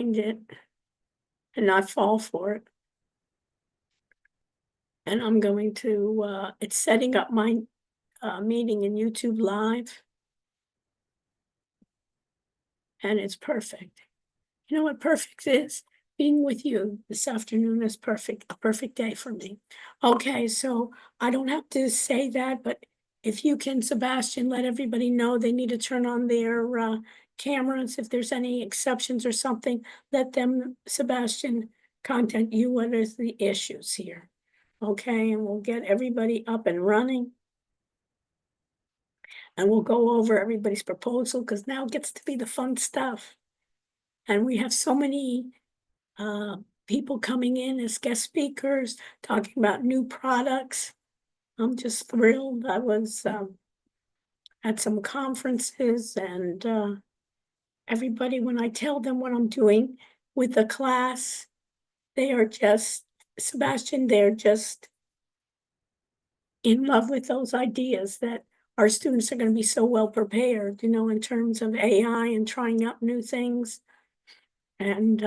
find it and not fall for it. And I'm going to, it's setting up my meeting in YouTube Live. And it's perfect. You know what perfect is? Being with you this afternoon is perfect, a perfect day for me. Okay, so I don't have to say that, but if you can, Sebastian, let everybody know they need to turn on their cameras. If there's any exceptions or something, let them, Sebastian, contact you. What is the issues here? Okay, and we'll get everybody up and running. And we'll go over everybody's proposal because now it gets to be the fun stuff. And we have so many people coming in as guest speakers, talking about new products. I'm just thrilled. I was at some conferences and everybody, when I tell them what I'm doing with the class, they are just, Sebastian, they're just in love with those ideas that our students are going to be so well prepared, in terms of AI and trying out new things and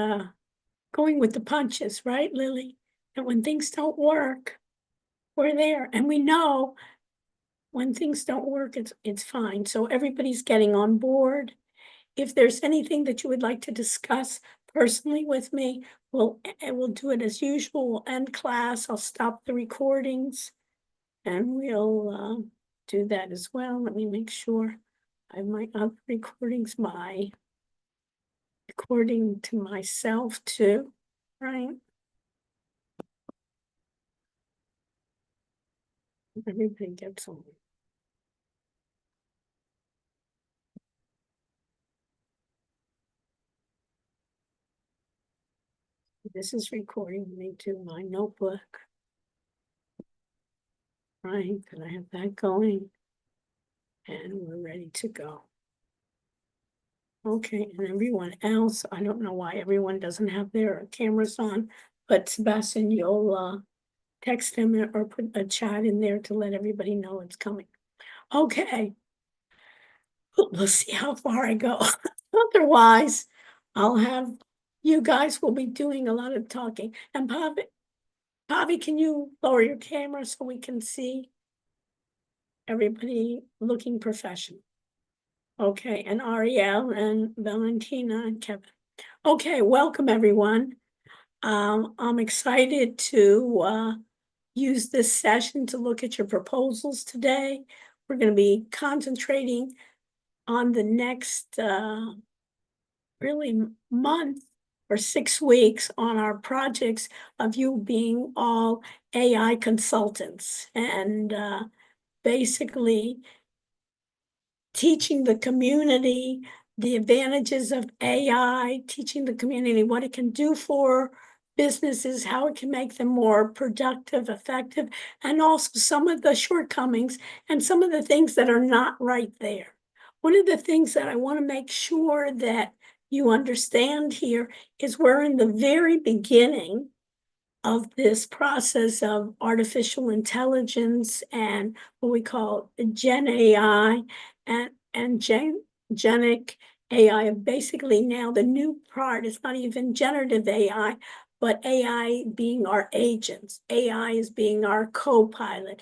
going with the punches, right, Lily? And when things don't work, we're there. And we know when things don't work, it's fine. So everybody's getting on board. If there's anything that you would like to discuss personally with me, we'll do it as usual. We'll end class. I'll stop the recordings and we'll do that as well. Let me make sure I have my other recordings, my recording to myself too, right? Everybody gets on. This is recording me to my notebook. Right, and I have that going. And we're ready to go. Okay, and everyone else, I don't know why everyone doesn't have their cameras on, but Sebastian, you'll text them or put a chat in there to let everybody know it's coming. Okay. We'll see how far I go. Otherwise, I'll have, you guys will be doing a lot of talking. And Pavi, can you lower your camera so we can see everybody looking professional? Okay, and Ariel and Valentina and Kevin. Okay, welcome everyone. I'm excited to use this session to look at your proposals today. We're going to be concentrating on the next really month or 6 weeks on our projects of you being all AI consultants and basically teaching the community the advantages of AI, teaching the community what it can do for businesses, how it can make them more productive, effective, and also some of the shortcomings and some of the things that are not right there. One of the things that I want to make sure that you understand here is we're in the very beginning of this process of artificial intelligence and what we call Gen AI and genic AI. Basically now the new part is not even generative AI, but AI being our agents. AI is being our co-pilot.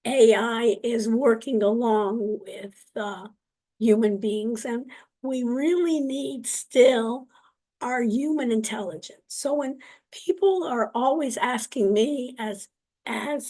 AI is working along with human beings, and we really need still our human intelligence. So when people are always asking me as an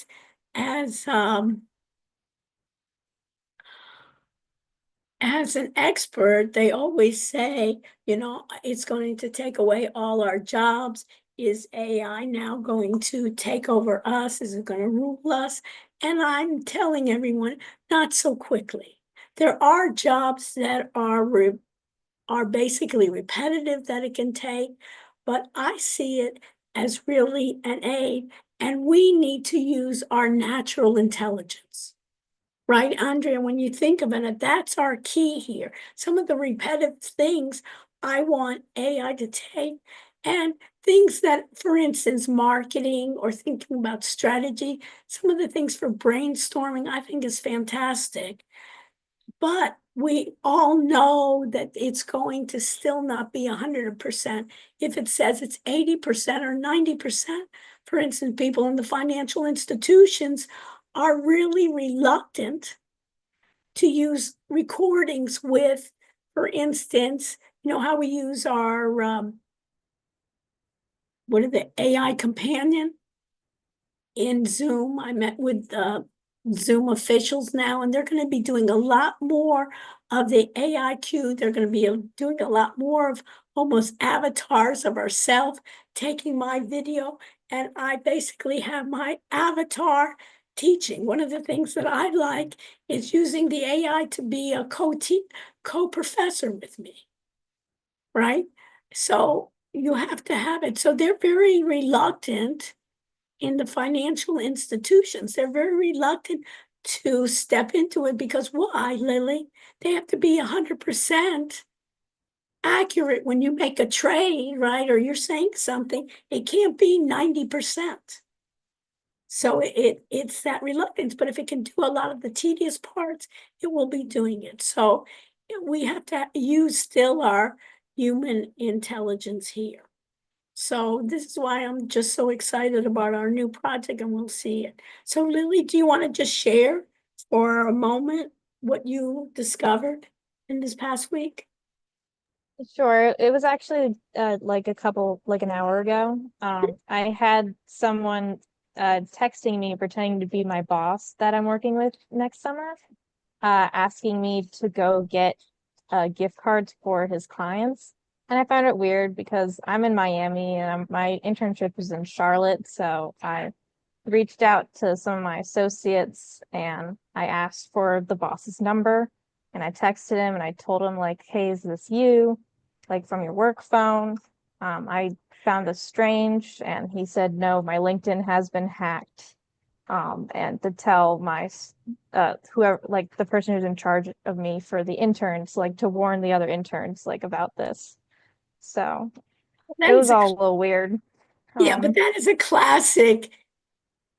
expert, they always say, it's going to take away all our jobs. Is AI now going to take over us? Is it going to rule us? And I'm telling everyone, not so quickly. There are jobs that are basically repetitive that it can take, but I see it as really an aid, and we need to use our natural intelligence. Right, Andrea, when you think about it, that's our key here. Some of the repetitive things I want AI to take, and things that, for instance, marketing or thinking about strategy, some of the things for brainstorming, I think is fantastic. But we all know that it's going to still not be 100%. If it says it's 80% or 90%, for instance, people in the financial institutions are really reluctant to use recordings with, for instance, how we use our, what are the AI companion in Zoom. I met with Zoom officials now, and they're going to be doing a lot more of the AIQ. They're going to be doing a lot more of almost avatars of ourselves, taking my video, and I basically have my avatar teaching. One of the things that I like is using the AI to be a co-professor with me, right? So you have to have it. So they're very reluctant in the financial institutions. They're very reluctant to step into it because why, Lily? They have to be 100% accurate when you make a trade, right? Or you're saying something, it can't be 90%. So it's that reluctance, but if it can do a lot of the tedious parts, it will be doing it. So we have to use still our human intelligence here. So this is why I'm just so excited about our new project, and we'll see it. So Lily, do you want to just share for a moment what you discovered in this past week? Sure. It was actually like an hour ago. I had someone texting me pretending to be my boss that I'm working with next summer, asking me to go get gift cards for his clients. And I found it weird because I'm in Miami and my internship is in Charlotte, so I reached out to some of my associates and I asked for the boss's number and I texted him and I told him like, hey, is this you? Like from your work phone. I found this strange and he said, no, my LinkedIn has been hacked. And to tell my whoever, like the person who's in charge of me for the interns, like to warn the other interns like about this. So it That was is a, all a little weird. yeah, but Um, that is a classic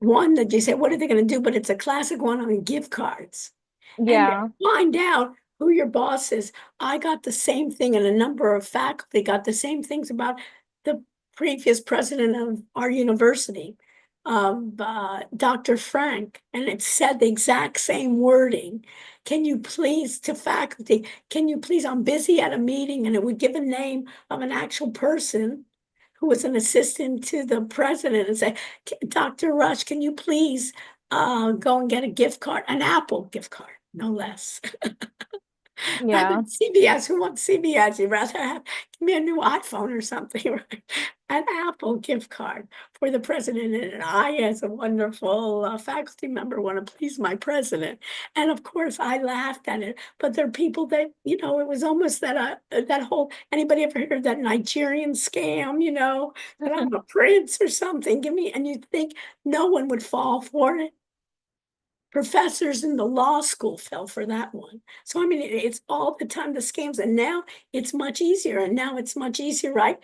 one that you say, what are they going to do? But it's a classic one on gift cards. And yeah, find out who your boss is. I got the same thing, and a number of faculty got the same things about the previous president of our university, Dr. Frank, and it said the exact same wording. Can you please, to faculty, can you please, I'm busy at a meeting, and it would give a name of an actual person who was an assistant to the president and say, Dr. Rush, can you please go and get a gift card, an Apple gift card, no less. I yeah. mean, CBS, who wants CBS? You'd rather have, give me a new iPhone or something, right? An Apple gift card for the president. And I, as a wonderful faculty member, want to please my president. And of course, I laughed at it. But there are people that, it was almost that whole, anybody ever heard that Nigerian scam, that I'm a prince or something? Give me, and you think no one would fall for it. Professors in the law school fell for that one. So, I mean, it's all the time the scams, and now it's much easier. And now it's much easier, right?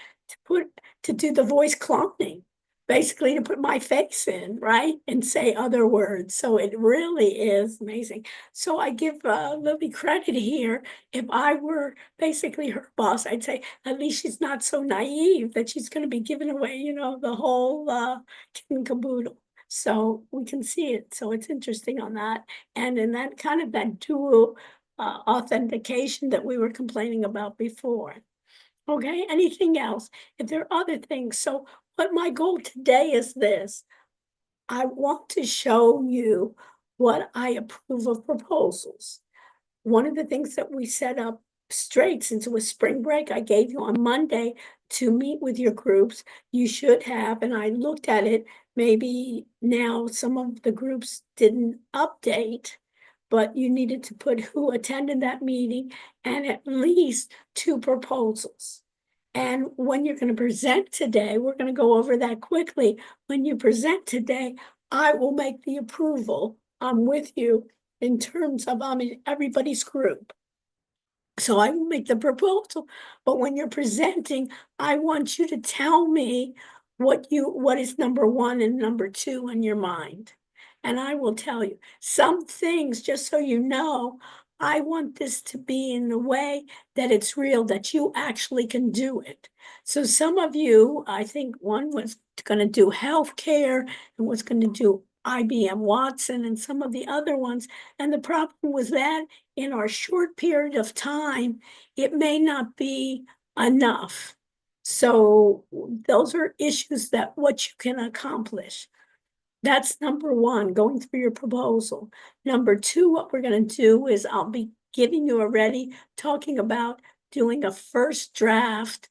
To do the voice cloning, basically to put my face in, right? And say other words. So it really is amazing. So I give Lily credit here. If I were basically her boss, I'd say at least she's not so naive that she's going to be giving away, the whole kit and caboodle. So we can see it. So it's interesting on that. And in that kind of that dual authentication that we were complaining about before. Okay, anything else? If there are other things. So what my goal today is this. I want to show you what I approve of proposals. One of the things that we set up straight since it was spring break, I gave you on Monday to meet with your groups. You should have, and I looked at it, maybe now some of the groups didn't update, but you needed to put who attended that meeting and at least two proposals. And when you're going to present today, we're going to go over that quickly. When you present today, I will make the approval. I'm with you in terms of in everybody's group. So I will make the proposal, but when you're presenting, I want you to tell me what is number one and number two in your mind. And I will tell you some things, just so you know, I want this to be in a way that it's real, that you actually can do it. So some of you, I think one was going to do healthcare and was going to do IBM Watson and some of the other ones. And the problem was that in our short period of time, it may not be enough. So those are issues that what you can accomplish. That's number one, going through your proposal. Number two, what we're going to do is I'll be giving you already, talking about doing a first draft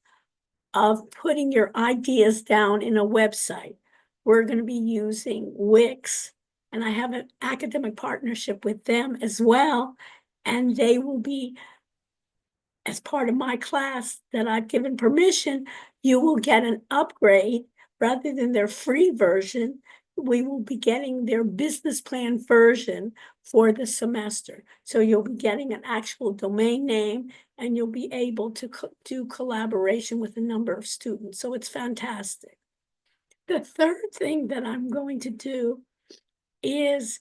of putting your ideas down in a website. We're going to be using Wix, and I have an academic partnership with them as well. And they will be, as part of my class that I've given permission, you will get an upgrade rather than their free version. We will be getting their business plan version for the semester. So you'll be getting an actual domain name and you'll be able to do collaboration with a number of students. So it's fantastic. The third thing that I'm going to do is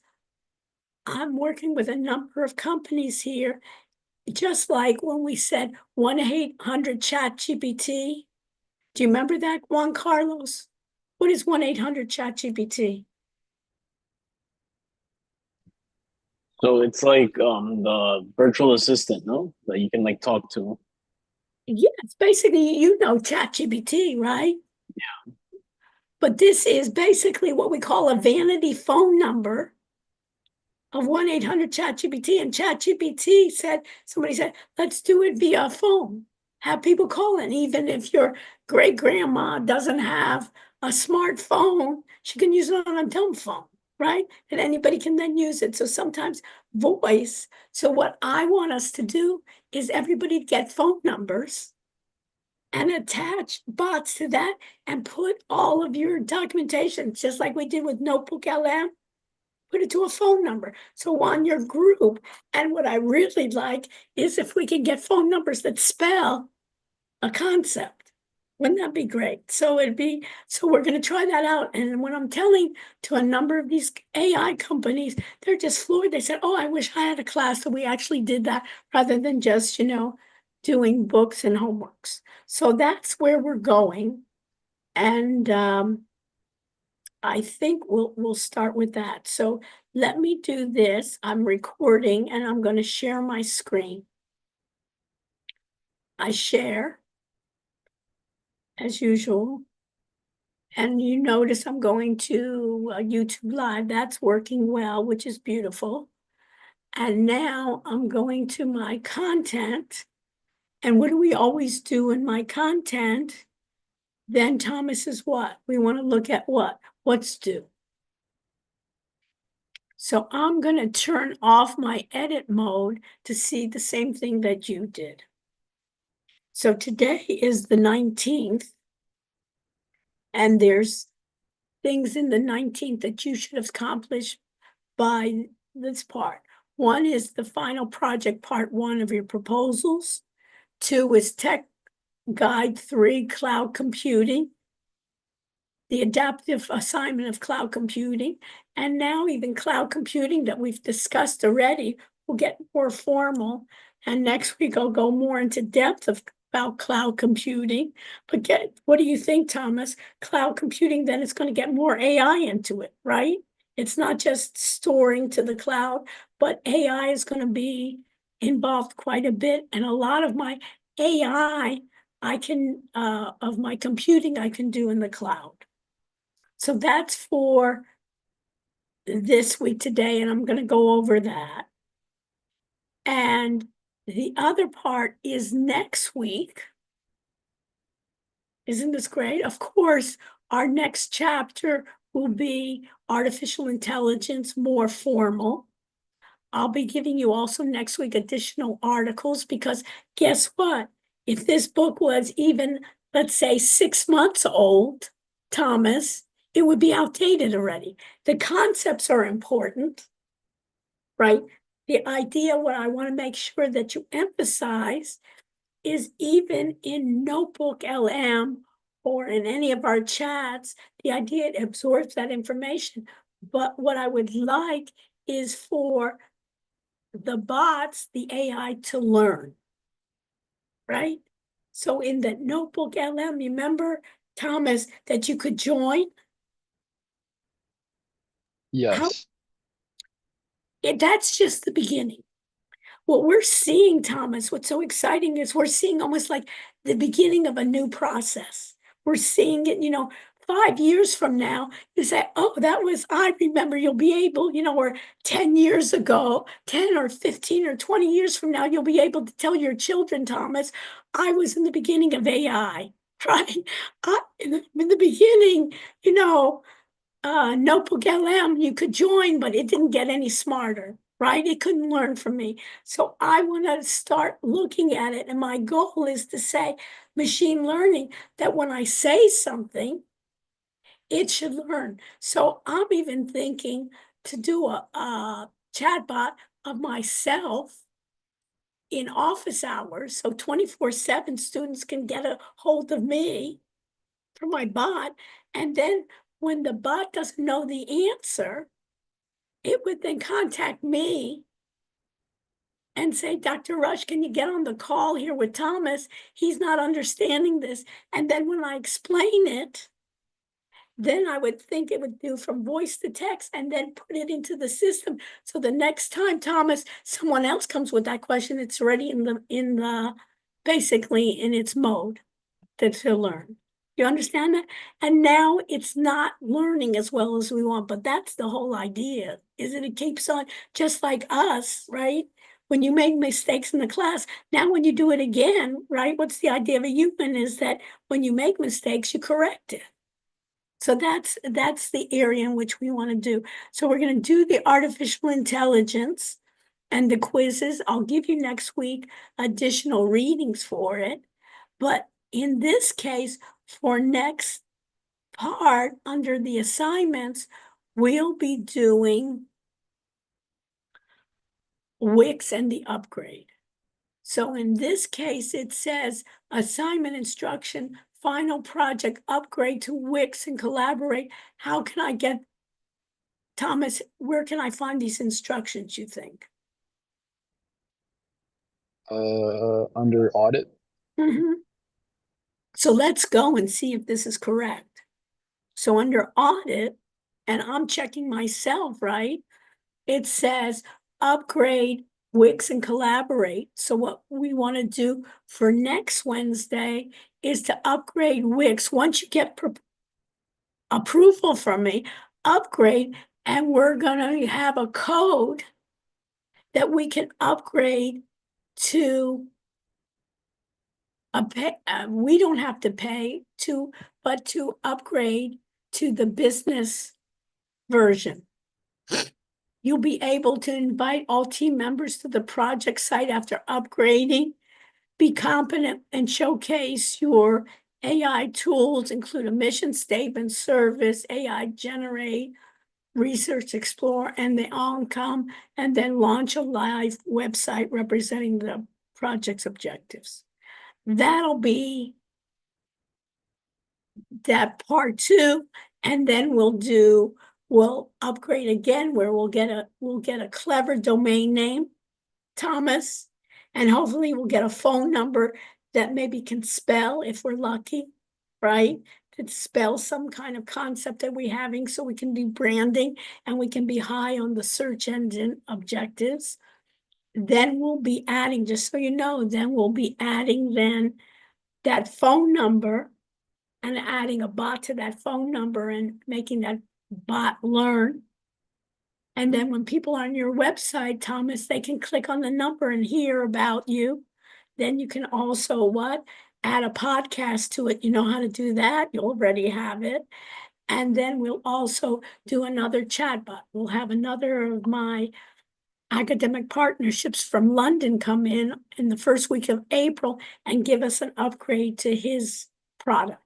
I'm working with a number of companies here, just like when we said 1-800-CHAT-GPT. Do you remember that, Juan Carlos? What is 1-800-CHAT-GPT? So it's like the virtual assistant, no? That you can like talk to. Yeah, it's basically, you know, ChatGPT, right? Yeah. But this is basically what we call a vanity phone number of 1-800-CHAT-GPT. And ChatGPT said, somebody said, let's do it via phone. Have people call in. Even if your great grandma doesn't have a smartphone, she can use it on a dumb phone, right? And anybody can then use it. So sometimes voice. So what I want us to do is everybody get phone numbers and attach bots to that and put all of your documentation, just like we did with Notebook LM, put it to a phone number. So on your group, and what I really like is if we can get phone numbers that spell a concept. Wouldn't that be great? So we're going to try that out. And when I'm telling to a number of these AI companies, they're just floored. They said, oh, I wish I had a class that we actually did that rather than just, doing books and homeworks. So that's where we're going. And I think we'll start with that. So let me do this. I'm recording and I'm going to share my screen. I share as usual. And you notice I'm going to YouTube Live. That's working well, which is beautiful. And now I'm going to my content. And what do we always do in my content? Then Thomas is what? We want to look at what? What's due. So I'm going to turn off my edit mode to see the same thing that you did. So today is the 19th, and there's things in the 19th that you should have accomplished by this part. One is the final project, part 1 of your proposals. 2 is Tech Guide 3, Cloud Computing, the adaptive assignment of cloud computing. And now even cloud computing that we've discussed already will get more formal. And next week I'll go more into depth about cloud computing. But what do you think, Thomas? Cloud computing, then it's going to get more AI into it, right? It's not just storing to the cloud, but AI is going to be involved quite a bit. And a lot of my AI, of my computing, I can do in the cloud. So that's for this week today, and I'm going to go over that. And the other part is next week. Isn't this great? Of course, our next chapter will be artificial intelligence, more formal. I'll be giving you also next week additional articles because guess what? If this book was even, let's say, 6 months old, Thomas, it would be outdated already. The concepts are important, right? The idea, what I want to make sure that you emphasize is even in Notebook LM or in any of our chats, the idea it absorbs that information. But what I would like is for the bots, the AI to learn, right? So in the notebook LM, remember, Thomas, that you could join? How, Yes. that's just the beginning. What we're seeing, Thomas, what's so exciting is we're seeing almost like the beginning of a new process. We're seeing it, 5 years from now, you say, oh, I remember you'll be able, or 10 years ago, 10 or 15 or 20 years from now, you'll be able to tell your children, Thomas, I was in the beginning of AI, right? In the beginning, Notebook LM, you could join, but it didn't get any smarter, right? It couldn't learn from me. So I want to start looking at it. And my goal is to say, machine learning, that when I say something, it should learn. So I'm even thinking to do a chatbot of myself in office hours. So 24/7 students can get a hold of me for my bot. And then when the bot doesn't know the answer, it would then contact me and say, Dr. Rush, can you get on the call here with Thomas? He's not understanding this. And then when I explain it, then I would think it would do from voice to text and then put it into the system. So the next time, Thomas, someone else comes with that question, it's already basically in its mode to learn. You understand that? And now it's not learning as well as we want, but that's the whole idea, is that it keeps on, just like us, right? When you make mistakes in the class, now when you do it again, right? What's the idea of a human is that when you make mistakes, you correct it. So that's the area in which we want to do. So we're going to do the artificial intelligence and the quizzes. I'll give you next week additional readings for it. But in this case, for next part under the assignments, we'll be doing Wix and the upgrade. So in this case, it says assignment instruction, final project, upgrade to Wix and collaborate. How can I get, Thomas, where can I find these instructions, you think? Under audit. Mhm. So let's go and see if this is correct. So under audit, and I'm checking myself, right? It says upgrade Wix and collaborate. So what we want to do for next Wednesday is to upgrade Wix. Once you get approval from me, upgrade, and we're going to have a code that we can upgrade to we don't have to pay to, but to upgrade to the business version. You'll be able to invite all team members to the project site after upgrading, be competent and showcase your AI tools, include a mission statement, service, AI generate, research, explore, and they all come, and then launch a live website representing the project's objectives. That'll be that part 2, and then we'll upgrade again where we'll get a clever domain name, Thomas, and hopefully we'll get a phone number that maybe can spell, if we're lucky, right? To spell some kind of concept that we're having, so we can do branding and we can be high on the search engine objectives. Then we'll be adding, just so you know, then that phone number and adding a bot to that phone number and making that bot learn. And then when people are on your website, Thomas, they can click on the number and hear about you. Then you can also add a podcast to it. You know how to do that. You already have it. And then we'll also do another chatbot. We'll have another of my academic partnerships from London come in the first week of April and give us an upgrade to his product.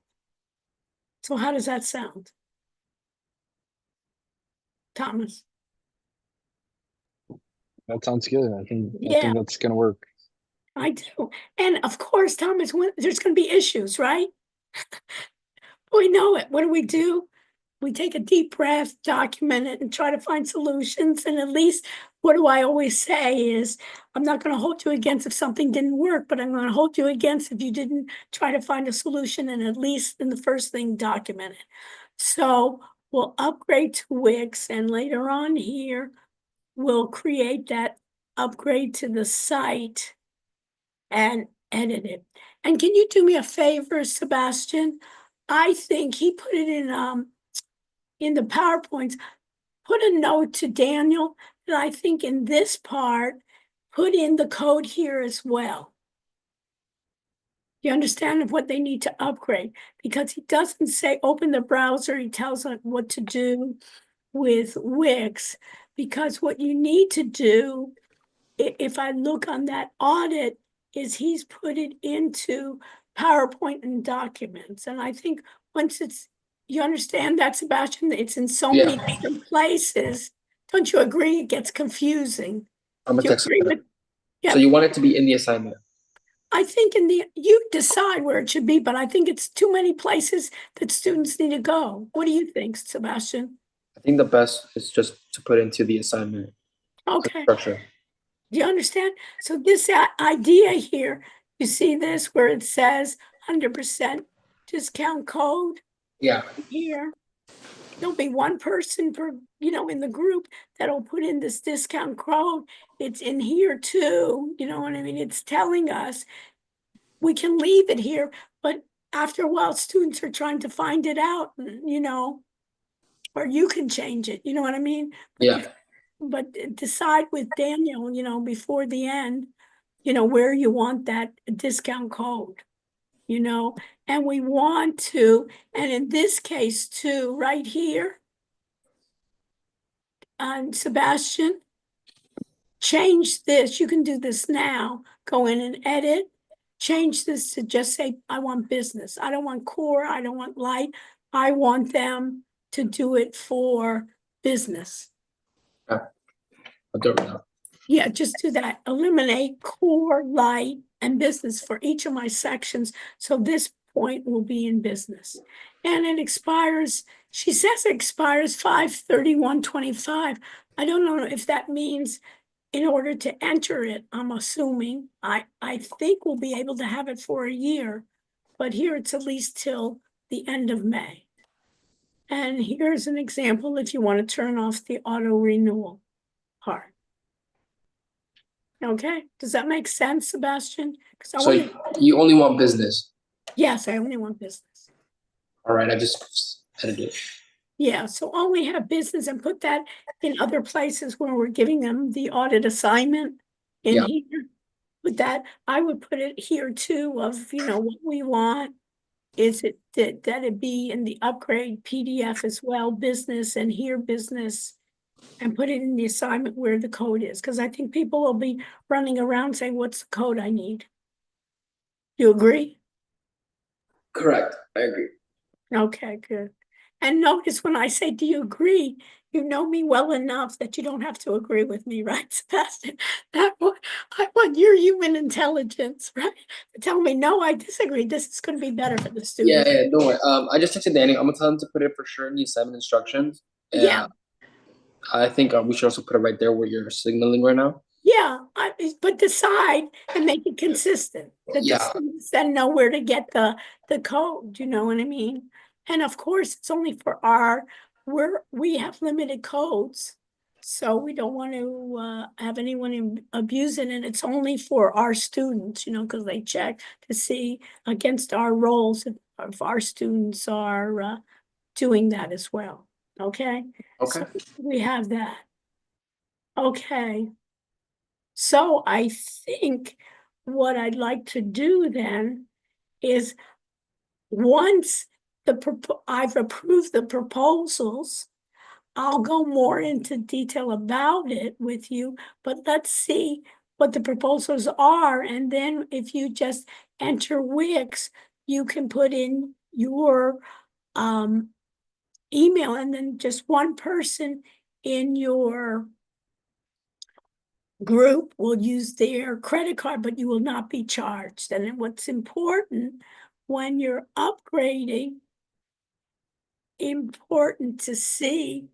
So how does that sound, Thomas? That sounds good. I think Yeah. that's gonna work. I do. And of course, Thomas, there's going to be issues, right? We know it. What do? we take a deep breath, document it, and try to find solutions. And at least, what do I always say is, I'm not going to hold you against if something didn't work, but I'm going to hold you against if you didn't try to find a solution and at least in the first thing, document it. So we'll upgrade to Wix, and later on here, we'll create that upgrade to the site and edit it. And can you do me a favor, Sebastian? I think he put it in the PowerPoints, put a note to Daniel that I think in this part, put in the code here as well. You understand what they need to upgrade? Because he doesn't say open the browser, he tells them what to do with Wix. Because what you need to do, if I look on that audit, is he's put it into PowerPoint and documents. And I think once it's, you understand that, Sebastian, it's in so many different places. Don't you agree? It gets confusing. I'm a Do you text. agree with? Yeah. So you want it to be in the assignment? I think you decide where it should be, but I think it's too many places that students need to go. What do you think, Sebastian? I think the best is just to put into the assignment Okay. structure. Do you understand? So this idea here, you see this where it says 100% discount code Yeah. here. There'll be one person per, in the group that'll put in this discount code. It's in here too. You know what I mean? It's telling us we can leave it here, but after a while, students are trying to find it out, or you can change it. You know what I mean? Yeah. But decide with Daniel, before the end, where you want that discount code, and we want to, and in this case too, right here, Sebastian, change this. You can do this now. Go in and edit, change this to just say, I want business. I don't want core. I don't want light. I want them to do it for business. I'll do it now. Yeah, just do that. Eliminate core, light, and business for each of my sections. So this point will be in business. And it expires, she says it expires 5/31/25. I don't know if that means in order to enter it, I'm assuming. I think we'll be able to have it for a year, but here it's at least till the end of May. And here's an example if you want to turn off the auto renewal part. Okay, does that make sense, Sebastian? So you only want business. Yes, I only want business. All right, I just edited it. Yeah, so only have business and put that in other places where we're giving them the audit assignment in here. With that, I would put it here too of, what we want. Is it that it be in the upgrade PDF as well, business, and here business, and put it in the assignment where the code is, because I think people will be running around saying, what's the code I need? You agree? Correct. I agree. Okay, good. And notice when I say, do you agree? You know me well enough that you don't have to agree with me, right, Sebastian? I want your human intelligence, right? Tell me, no, I disagree. This is going to be better for the students. Yeah, don't worry. I just texted Danny. I'm gonna tell him to put it for sure in the assignment instructions. Yeah. I think we should also put it right there where you're signaling right now. Yeah, but decide and make it consistent. That the students then know where to get the code, you know what I mean? And of course, it's only for we have limited codes. So we don't want to have anyone abuse it, and it's only for our students, because they check to see against our roles if our students are doing that as well. Okay? Okay. So we have that. Okay. So I think what I'd like to do then is once I've approved the proposals, I'll go more into detail about it with you, but let's see what the proposals are. And then if you just enter Wix, you can put in your email, and then just one person in your group will use their credit card, but you will not be charged. And then what's important when you're upgrading important to see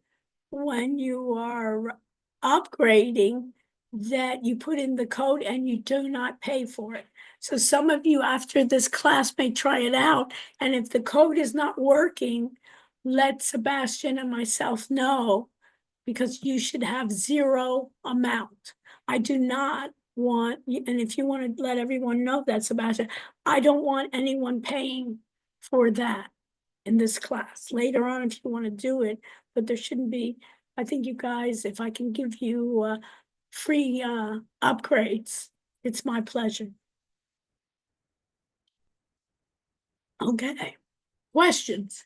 when you are upgrading that you put in the code and you do not pay for it. So some of you after this class may try it out, and if the code is not working, let Sebastian and myself know, because you should have zero amount. I do not want, and if you want to let everyone know that, Sebastian, I don't want anyone paying for that in this class. Later on, if you want to do it, but there shouldn't be. I think you guys, if I can give you free upgrades, it's my pleasure. Okay, questions?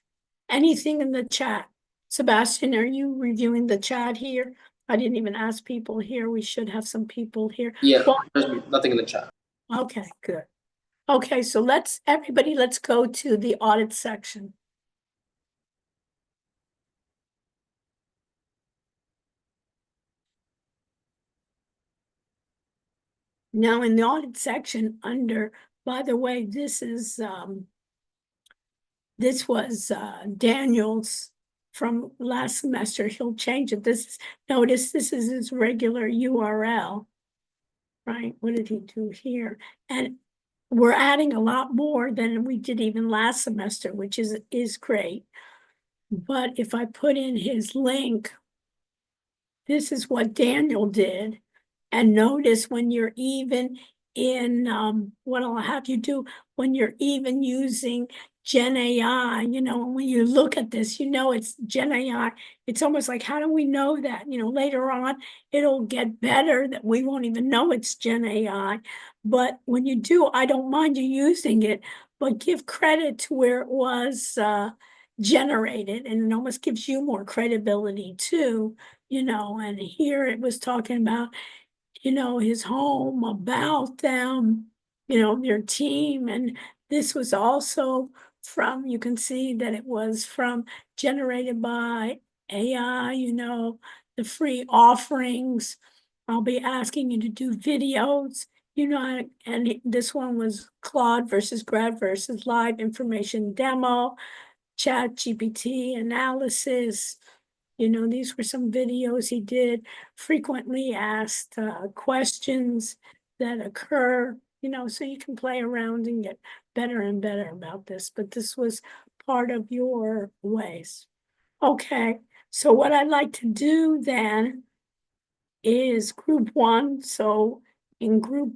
Anything in the chat? Sebastian, are you reviewing the chat here? I didn't even ask people here. We should have some people here. Yeah, Well, there's nothing in the chat. okay, good. Okay, so let's go to the audit section. Now in the audit section under, by the way, this was Daniel's from last semester. He'll change it. Notice this is his regular URL, right? What did he do here? And we're adding a lot more than we did even last semester, which is great. But if I put in his link, this is what Daniel did. And notice when you're even in, what I'll have you do, when you're even using Gen AI, when you look at this, it's Gen AI. It's almost like, how do we know that? Later on, it'll get better that we won't even know it's Gen AI. But when you do, I don't mind you using it, but give credit to where it was generated, and it almost gives you more credibility too, and here it was talking about his home, about them, their team. And this was also from, you can see that it was from generated by AI, the free offerings. I'll be asking you to do videos, and this one was Claude versus Grad versus live information demo, Chat GPT analysis. These were some videos he did, frequently asked questions that occur, so you can play around and get better and better about this. But this was part of your ways. Okay, so what I'd like to do then is group 1. So in group,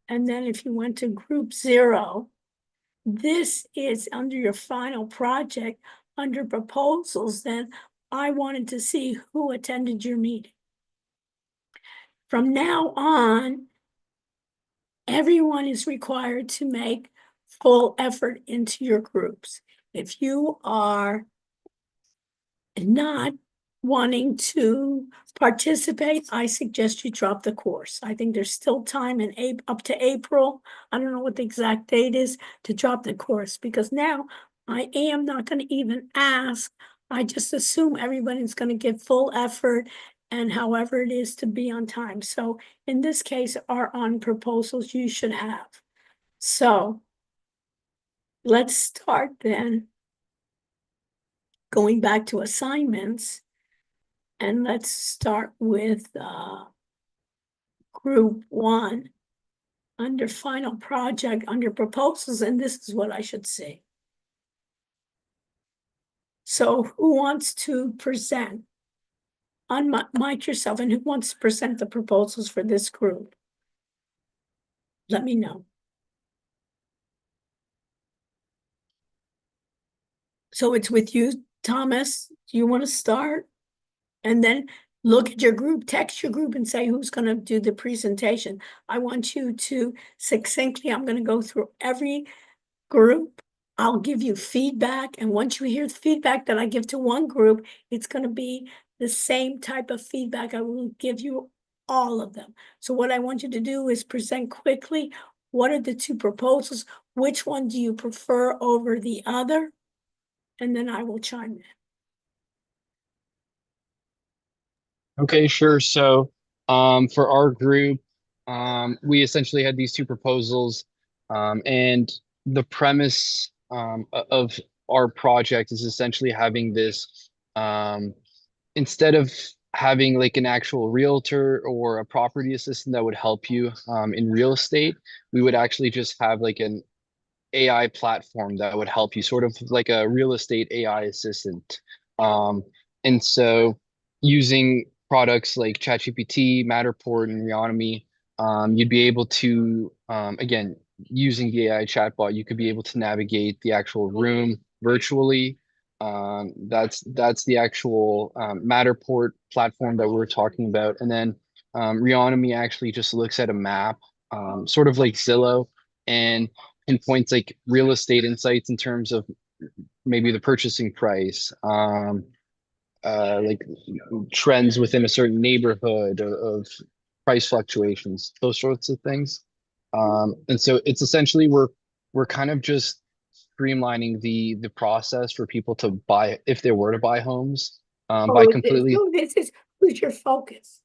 and then if you went to group 0, this is under your final project, under proposals. Then I wanted to see who attended your meeting. From now on, everyone is required to make full effort into your groups. If you are not wanting to participate, I suggest you drop the course. I think there's still time up to April. I don't know what the exact date is to drop the course, because now I am not going to even ask. I just assume everybody's going to give full effort, and however it is to be on time. So in this case, our on proposals you should have. So let's start then. Going back to assignments, and let's start with group 1 under final project, under proposals, and this is what I should see. So who wants to present? Unmic yourself, and who wants to present the proposals for this group? Let me know. So it's with you, Thomas. Do you want to start? And then look at your group, text your group and say who's going to do the presentation. I want you to succinctly, I'm going to go through every group. I'll give you feedback. And once you hear the feedback that I give to one group, it's going to be the same type of feedback I will give you all of them. So what I want you to do is present quickly. What are the 2 proposals? Which one do you prefer over the other? And then I will chime in. Okay, sure. So, for our group, we essentially had these 2 proposals, and the premise of our project is essentially having this, instead of having like an actual realtor or a property assistant that would help you in real estate, we would actually just have like an AI platform that would help you, sort of like a real estate AI assistant. And so using products like ChatGPT, Matterport, and Reonomy, you'd be able to, again, using the AI chatbot, you could be able to navigate the actual room virtually. That's the actual Matterport platform that we're talking about. And then Reonomy actually just looks at a map, sort of like Zillow, and pinpoints like real estate insights in terms of maybe the purchasing price, like trends within a certain neighborhood of price fluctuations, those sorts of things. And so it's essentially we're kind of just streamlining the process for people to buy if they were to buy homes, by completely. So this is, who's your focus?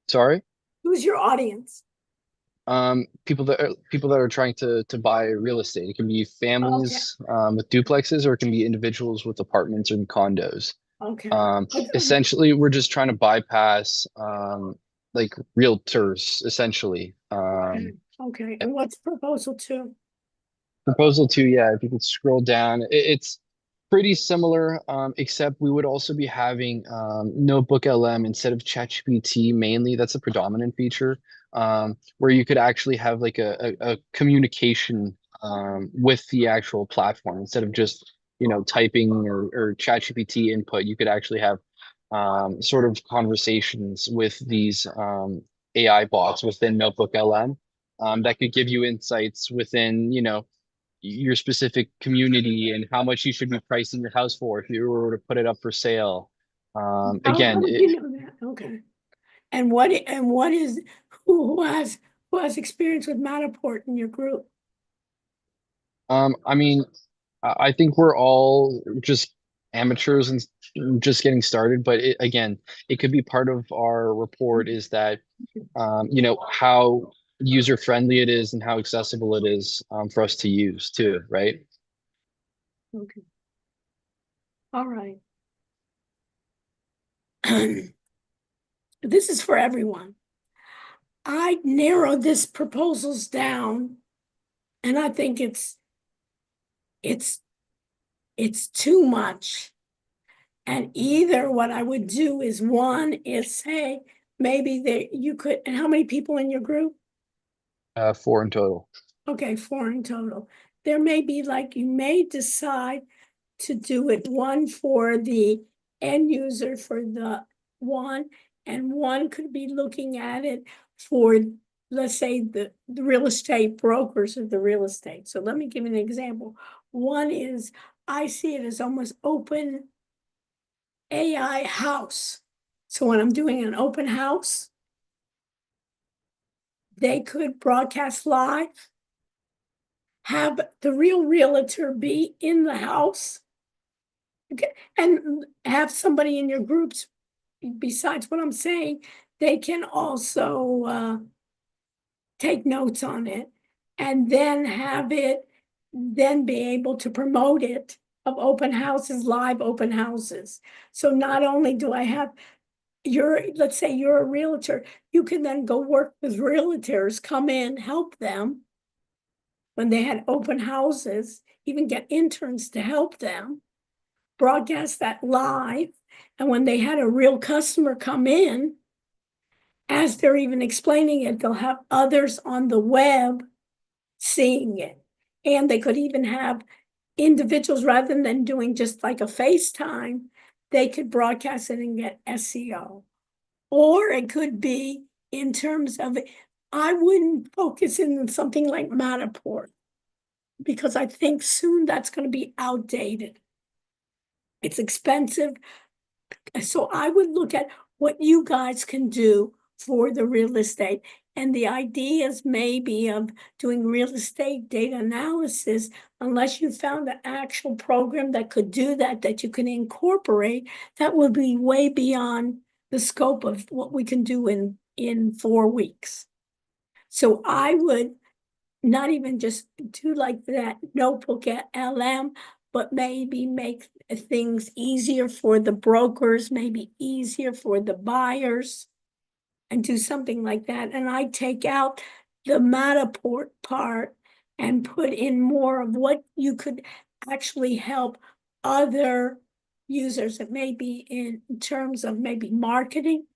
Sorry. Who's your audience? People that are trying to buy real estate. It can be families with duplexes, or it can be individuals with apartments and condos. Okay. Essentially, we're just trying to bypass like realtors, essentially. Okay, and what's proposal two? Proposal two, yeah, if you could scroll down, it's pretty similar, except we would also be having Notebook LM instead of ChatGPT mainly. That's a predominant feature, where you could actually have like a communication with the actual platform instead of just, typing or ChatGPT input. You could actually have sort of conversations with these AI bots within Notebook LM, that could give you insights within, your specific community and how much you should be pricing your house for if you were to put it up for sale. Again, How you know that? Okay. And what is, who has experience with Matterport in your group? I mean, I think we're all just amateurs and just getting started, but again, it could be part of our report is that, how user friendly it is and how accessible it is, for us to use too, right? Okay. All right. This is for everyone. I narrowed this proposals down, and I think it's too much. And either what I would do is, one is say, maybe you could, and how many people in your group? 4 in total. Okay, 4 in total. There may be like, you may decide to do it one for the end user for the one, and one could be looking at it for, let's say, the real estate brokers of the real estate. So let me give you an example. One is, I see it as almost open AI house. So when I'm doing an open house, they could broadcast live, have the real realtor be in the house, okay, and have somebody in your groups, besides what I'm saying, they can also take notes on it, and then have it, then be able to promote it of open houses, live open houses. So not only do I have let's say you're a realtor, you can then go work with realtors, come in, help them when they had open houses, even get interns to help them, broadcast that live. And when they had a real customer come in, as they're even explaining it, they'll have others on the web seeing it. And they could even have individuals, rather than doing just like a FaceTime, they could broadcast it and get SEO. Or it could be in terms of, I wouldn't focus in something like Matterport, because I think soon that's going to be outdated. It's expensive. So I would look at what you guys can do for the real estate, and the ideas maybe of doing real estate data analysis, unless you found an actual program that could do that you can incorporate, that would be way beyond the scope of what we can do in 4 weeks. So I would not even just do like that notebook at LM, but maybe make things easier for the brokers, maybe easier for the buyers, and do something like that. And I take out the Matterport part and put in more of what you could actually help other users. It may be in terms of maybe marketing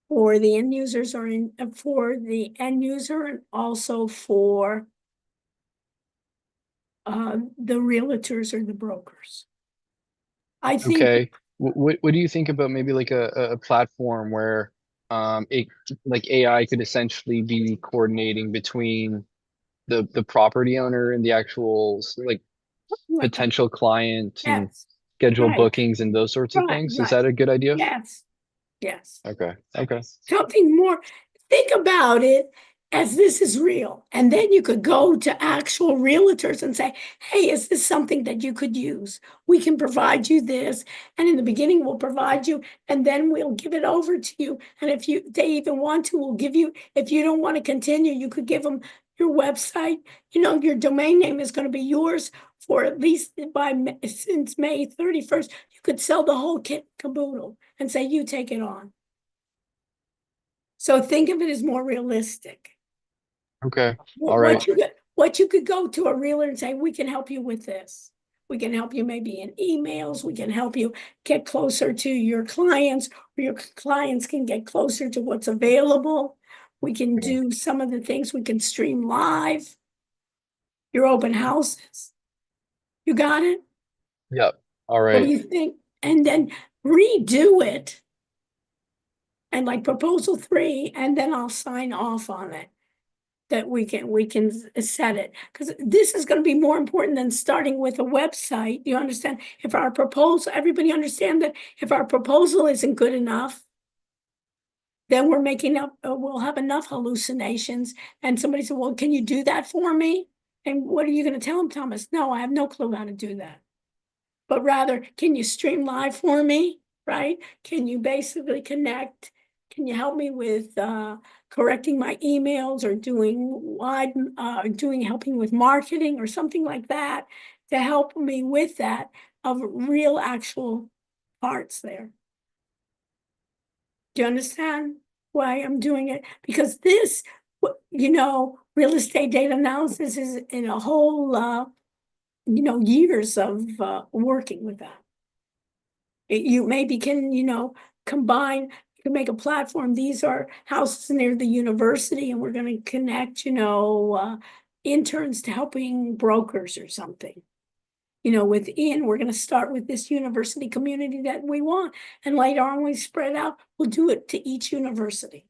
for the end users, or for the end user, and also for the realtors or the brokers. I think Okay. What do you think about maybe like a platform where it like AI could essentially be coordinating between the property owner and the actual like like that. potential client and Yes, schedule right, bookings and those sorts of right, things? Is right. that a good idea? Yes, yes. Okay. Okay. Something more. Think about it as this is real. And then you could go to actual realtors and say, hey, is this something that you could use? We can provide you this. And in the beginning, we'll provide you, and then we'll give it over to you. And if they even want to, we'll give you, if you don't want to continue, you could give them your website. Your domain name is going to be yours for at least since May 31st. You could sell the whole kit and caboodle and say, you take it on. So think of it as more realistic. Okay. All right. What you could go to a realtor and say, we can help you with this. We can help you maybe in emails. We can help you get closer to your clients, or your clients can get closer to what's available. We can do some of the things. We can stream live your open houses. You got it? Yep. All What do right. you think? And then redo it. And like proposal 3, and then I'll sign off on it. That we can set it, because this is going to be more important than starting with a website. You understand? If our proposal, everybody understand that if our proposal isn't good enough, then we're making up, we'll have enough hallucinations. And somebody said, well, can you do that for me? And what are you going to tell them, Thomas? No, I have no clue how to do that. But rather, can you stream live for me? Right? Can you basically connect? Can you help me with correcting my emails, or helping with marketing or something like that, to help me with that, of real actual parts there? Do you understand why I'm doing it? Because this, real estate data analysis is in a whole, years of working with that. You maybe can, combine, you can make a platform. These are houses near the university, and we're going to connect, interns to helping brokers or something. Within, we're going to start with this university community that we want. And later on, we spread out, we'll do it to each university.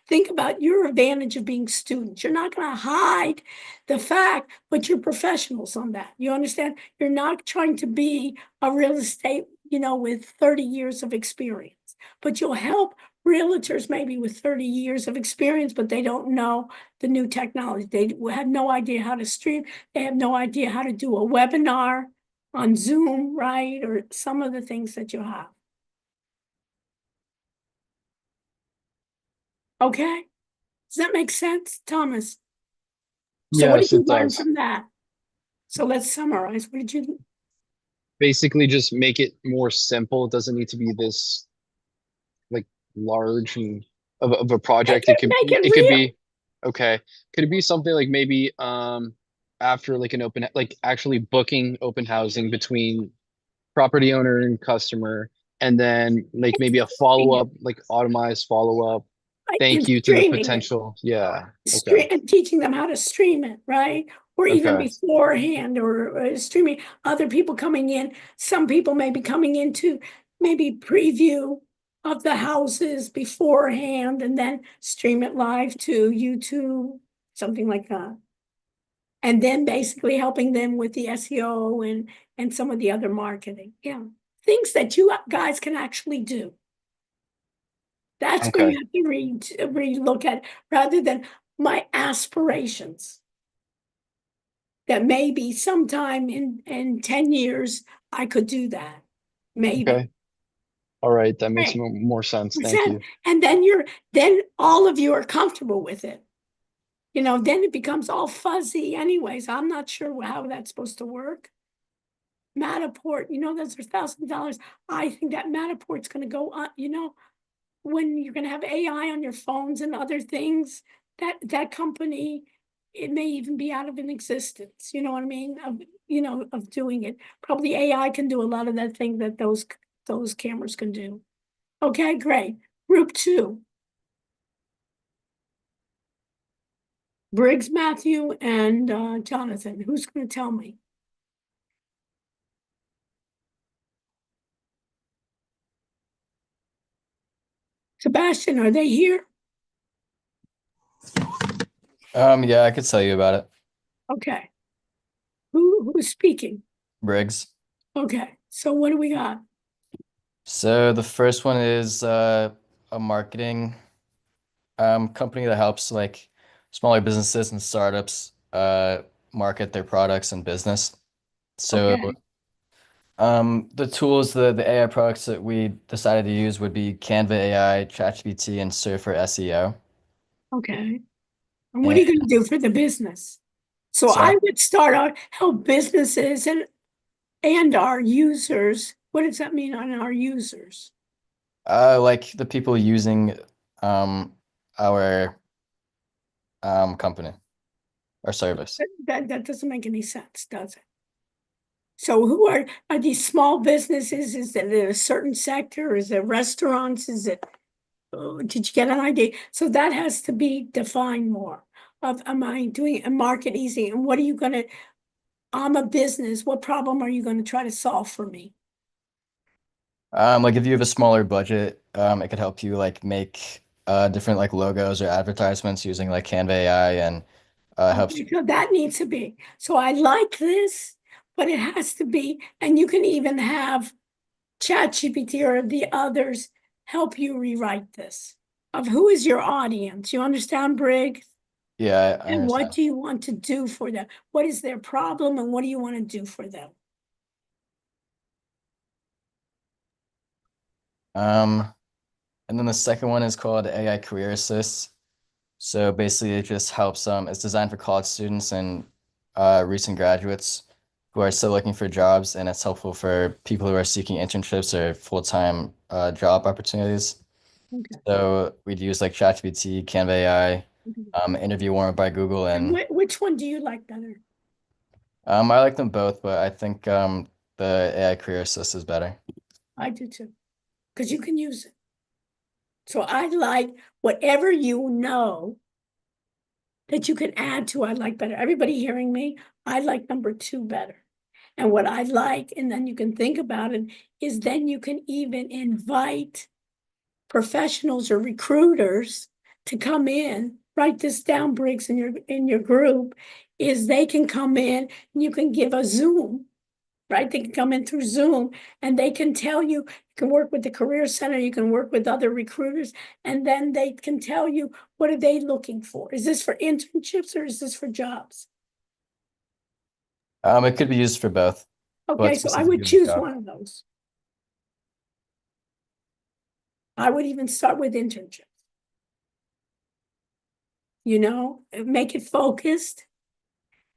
Think about your advantage of being students. You're not going to hide the fact, but you're professionals on that. You understand? You're not trying to be a real estate, with 30 years of experience, but you'll help realtors maybe with 30 years of experience, but they don't know the new technology. They have no idea how to stream. They have no idea how to do a webinar on Zoom, right? Or some of the things that you have. Okay? Does that make sense, Thomas? So what did Yes, you it learn does. from that? So let's summarize. What did you? Basically, just make it more simple. It doesn't need to be this like large and of a project. Make it It could real. be okay. Could it be something like maybe after like an open like actually booking open housing between property owner and customer, and then like maybe a follow-up, like automized follow-up Right? thank And you to the streaming it. potential. Yeah. Okay. And teaching them how to stream it, right? Or even Okay. beforehand, or streaming other people coming in. Some people may be coming into maybe preview of the houses beforehand, and then stream it live to YouTube, something like that. And then basically helping them with the SEO and some of the other marketing. Yeah. Things that you guys can actually do. That's where you Okay. have to re-look at, rather than my aspirations. That maybe sometime in 10 years, I could do that. Maybe. Okay. All right. That makes Right. more sense. Thank you. And then all of you are comfortable with it. You know, then it becomes all fuzzy anyways. I'm not sure how that's supposed to work. Matterport, you know, those are $1,000. I think that Matterport's gonna go up, you know, when you're gonna have AI on your phones and other things, that company, it may even be out of an existence, you know what I mean? Of doing it. Probably AI can do a lot of that thing that those cameras can do. Okay, great. Group 2. Briggs, Matthew, and Jonathan. Who's gonna tell me? Sebastian, are they here? Yeah, I could tell you about it. Okay. Who's speaking? Briggs. Okay, so what do we got? So the first one is a marketing company that helps like smaller businesses and startups market their products and business. So Okay, the tools, the AI products that we decided to use would be Canva AI, ChatGPT, and Surfer SEO. okay. And what are And you gonna do for the business? So sorry, I would start out, help businesses and our users. What does that mean on our users? like the people using our company or service. That doesn't make any sense, does it? So who are these small businesses? Is it in a certain sector? Is it restaurants? Is it, did you get an idea? So that has to be defined more of, am I doing a market easy? And what are you gonna, I'm a business, what problem are you gonna try to solve for me? Like if you have a smaller budget, it could help you like make different like logos or advertisements using like Canva AI and helps. Okay, so that needs to be, so I like this, but it has to be, and you can even have ChatGPT or the others help you rewrite this. Of who is your audience? You understand, Brig? Yeah, I And what understand. do you want to do for them? What is their problem and what do you want to do for them? Um, and then the second one is called AI Career Assist. So basically, it just helps. It's designed for college students and recent graduates who are still looking for jobs, and it's helpful for people who are seeking internships or full-time job opportunities. Okay. So we'd use like ChatGPT, Canva AI, Interview Warmer by Google, And and which one do you like better? I like them both, but I think the AI Career Assist is better. I do too, because you can use it. So I like whatever you know that you can add to, I like better. Everybody hearing me? I like number 2 better. And what I like, and then you can think about it, is then you can even invite professionals or recruiters to come in. Write this down, Briggs, in your group, is they can come in and you can give a Zoom, right? They can come in through Zoom and they can tell you, you can work with the Career Center, you can work with other recruiters, and then they can tell you, what are they looking for? Is this for internships or is this for jobs? It could be used for both, but Okay, so I would specifically the choose job. one of those. I would even start with internships. You know, make it focused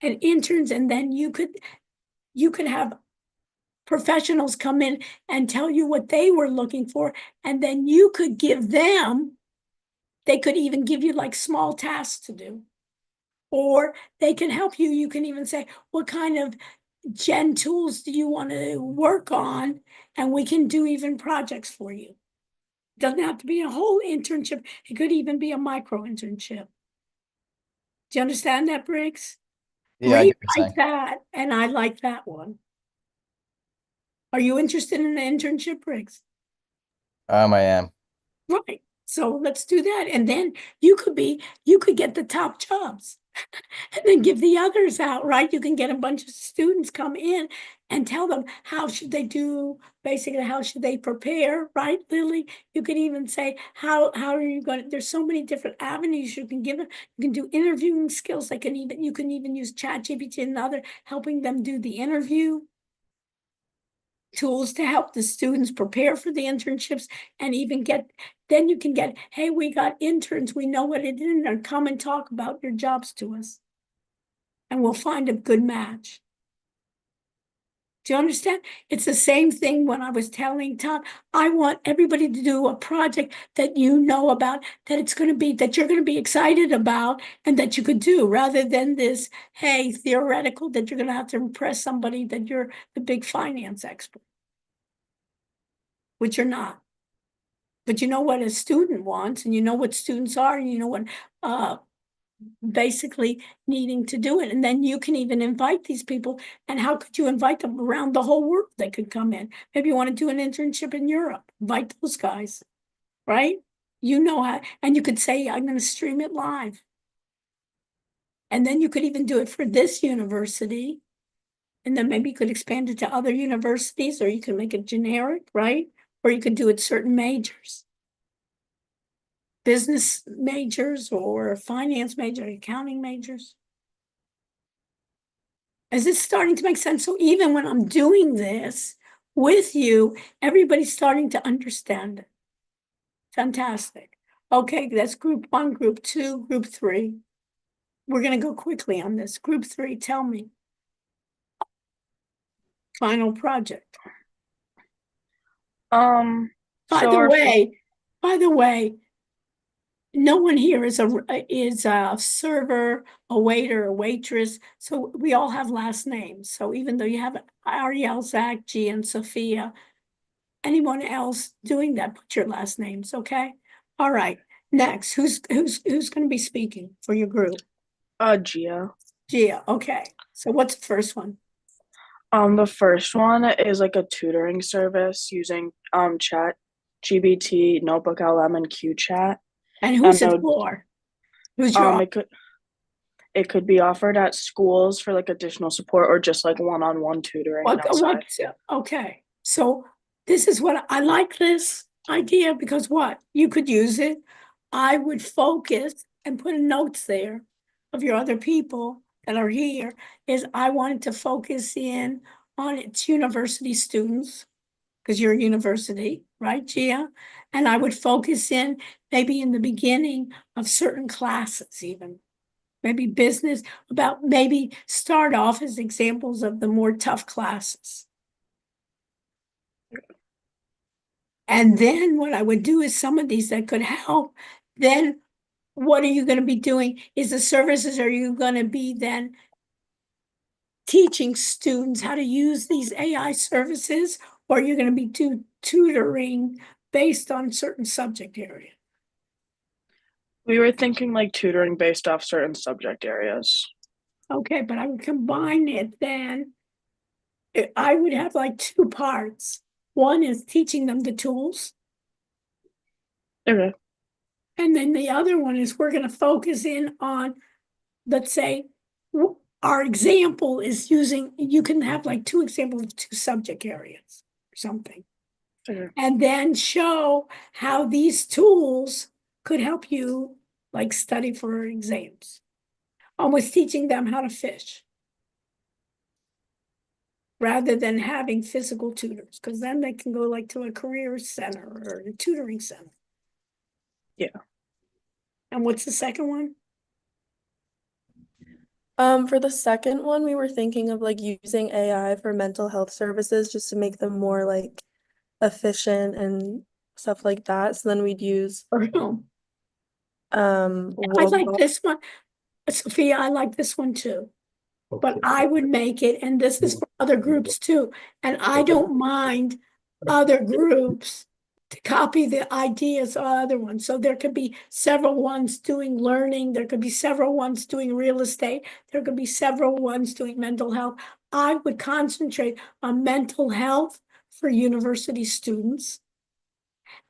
and interns, and then you could have professionals come in and tell you what they were looking for, and then you could give them, they could even give you like small tasks to do. Or they can help you. You can even say, what kind of gen tools do you want to work on? And we can do even projects for you. Doesn't have to be a whole internship. It could even be a micro internship. Do you understand that, Briggs? Yeah, I get what you're Rewrite saying. that, and I like that one. Are you interested in an internship, Briggs? I am. Right. So let's do that. And then you could get the top jobs and then give the others out, right? You can get a bunch of students come in and tell them how should they do, basically how should they prepare, right, Lily? You could even say, how are you going to, there's so many different avenues you can give them. You can do interviewing skills. You can even use ChatGPT and other helping them do the interview. tools to help the students prepare for the internships and even then you can get, hey, we got interns, we know what it is, and come and talk about your jobs to us. And we'll find a good match. Do you understand? It's the same thing when I was telling Todd, I want everybody to do a project that you know about, that you're going to be excited about and that you could do, rather than this, hey, theoretical that you're going to have to impress somebody that you're the big finance expert, which you're not. But you know what a student wants, and you know what students are, and you know what basically needing to do it. And then you can even invite these people. And how could you invite them around the whole world? They could come in. Maybe you want to do an internship in Europe, invite those guys, right? You know how, and you could say, I'm going to stream it live. And then you could even do it for this university. And then maybe you could expand it to other universities, or you can make it generic, right? Or you could do it certain majors. Business majors or finance major, accounting majors. Is this starting to make sense? So even when I'm doing this with you, everybody's starting to understand it. Fantastic. Okay, that's group 1, group 2, group 3. We're going to go quickly on this. Group 3, tell me. Final project. By the way, no one here is a server, a waiter, a waitress. So we all have last names. So even though you have Ariel, Zach, G, and Sophia, anyone else doing that, put your last names, okay? All right. Next, who's going to be speaking for your group? Gia. Gia, okay. So what's the first one? The first one is like a tutoring service using Chat GBT, Notebook LM, and QChat. And who's it for? Who's your it could be offered at schools for like additional support or just like one-on-one tutoring outside. Okay. So this is what I like this idea, because what? You could use it. I would focus and put notes there of your other people that are here, is I wanted to focus in on its university students, because you're a university, right, Gia? And I would focus in maybe in the beginning of certain classes even. Maybe business, about maybe start off as examples of the more tough classes. And then what I would do is some of these that could help. Then what are you going to be doing? Is the services, are you going to be then teaching students how to use these AI services, or are you going to be tutoring based on certain subject area? We were thinking like tutoring based off certain subject areas. Okay, but I would combine it then. I would have like 2 parts. One is teaching them the tools. Okay. And then the other one is we're going to focus in on, let's say, our example is using, you can have like 2 examples of 2 subject areas or something. Okay. And then show how these tools could help you like study for exams. Almost teaching them how to fish, rather than having physical tutors, because then they can go like to a career center or a tutoring center. Yeah. And what's the second one? For the second one, we were thinking of like using AI for mental health services just to make them more like efficient and stuff like that. So then we'd use Or whom? I well, like this one. Sophia, I like this one too. But I would make it, and this is for other groups too, and I don't mind other groups to copy the ideas of other ones. So there could be several ones doing learning, there could be several ones doing real estate, there could be several ones doing mental health. I would concentrate on mental health for university students,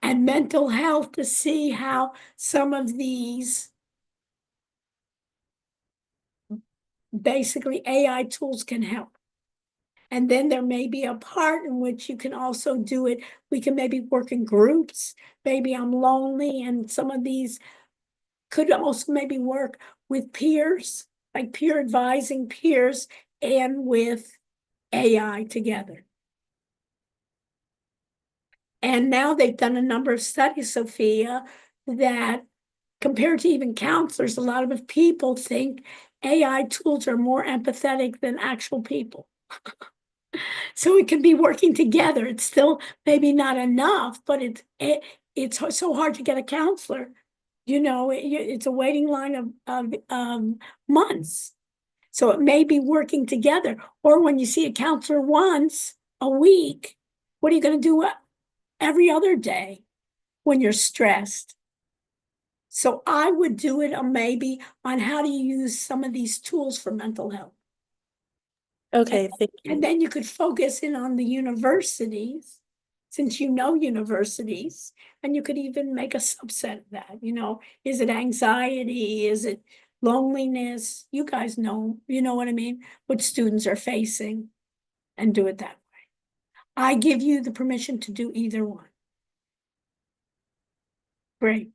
and mental health to see how some of these basically AI tools can help. And then there may be a part in which you can also do it. We can maybe work in groups. Maybe I'm lonely, and some of these could also maybe work with peers, like peer advising peers and with AI together. And now they've done a number of studies, Sophia, that compared to even counselors, a lot of people think AI tools are more empathetic than actual people. So it can be working together. It's still maybe not enough, but it's so hard to get a counselor. You know, it's a waiting line of months. So it may be working together. Or when you see a counselor once a week, what are you going to do every other day when you're stressed? So I would do it maybe on how to use some of these tools for mental health. Okay, thank you. And then you could focus in on the universities, since you know universities, and you could even make a subset of that. You know, is it anxiety? Is it loneliness? You guys know, you know what I mean? What students are facing, and do it that way. I give you the permission to do either one. Great.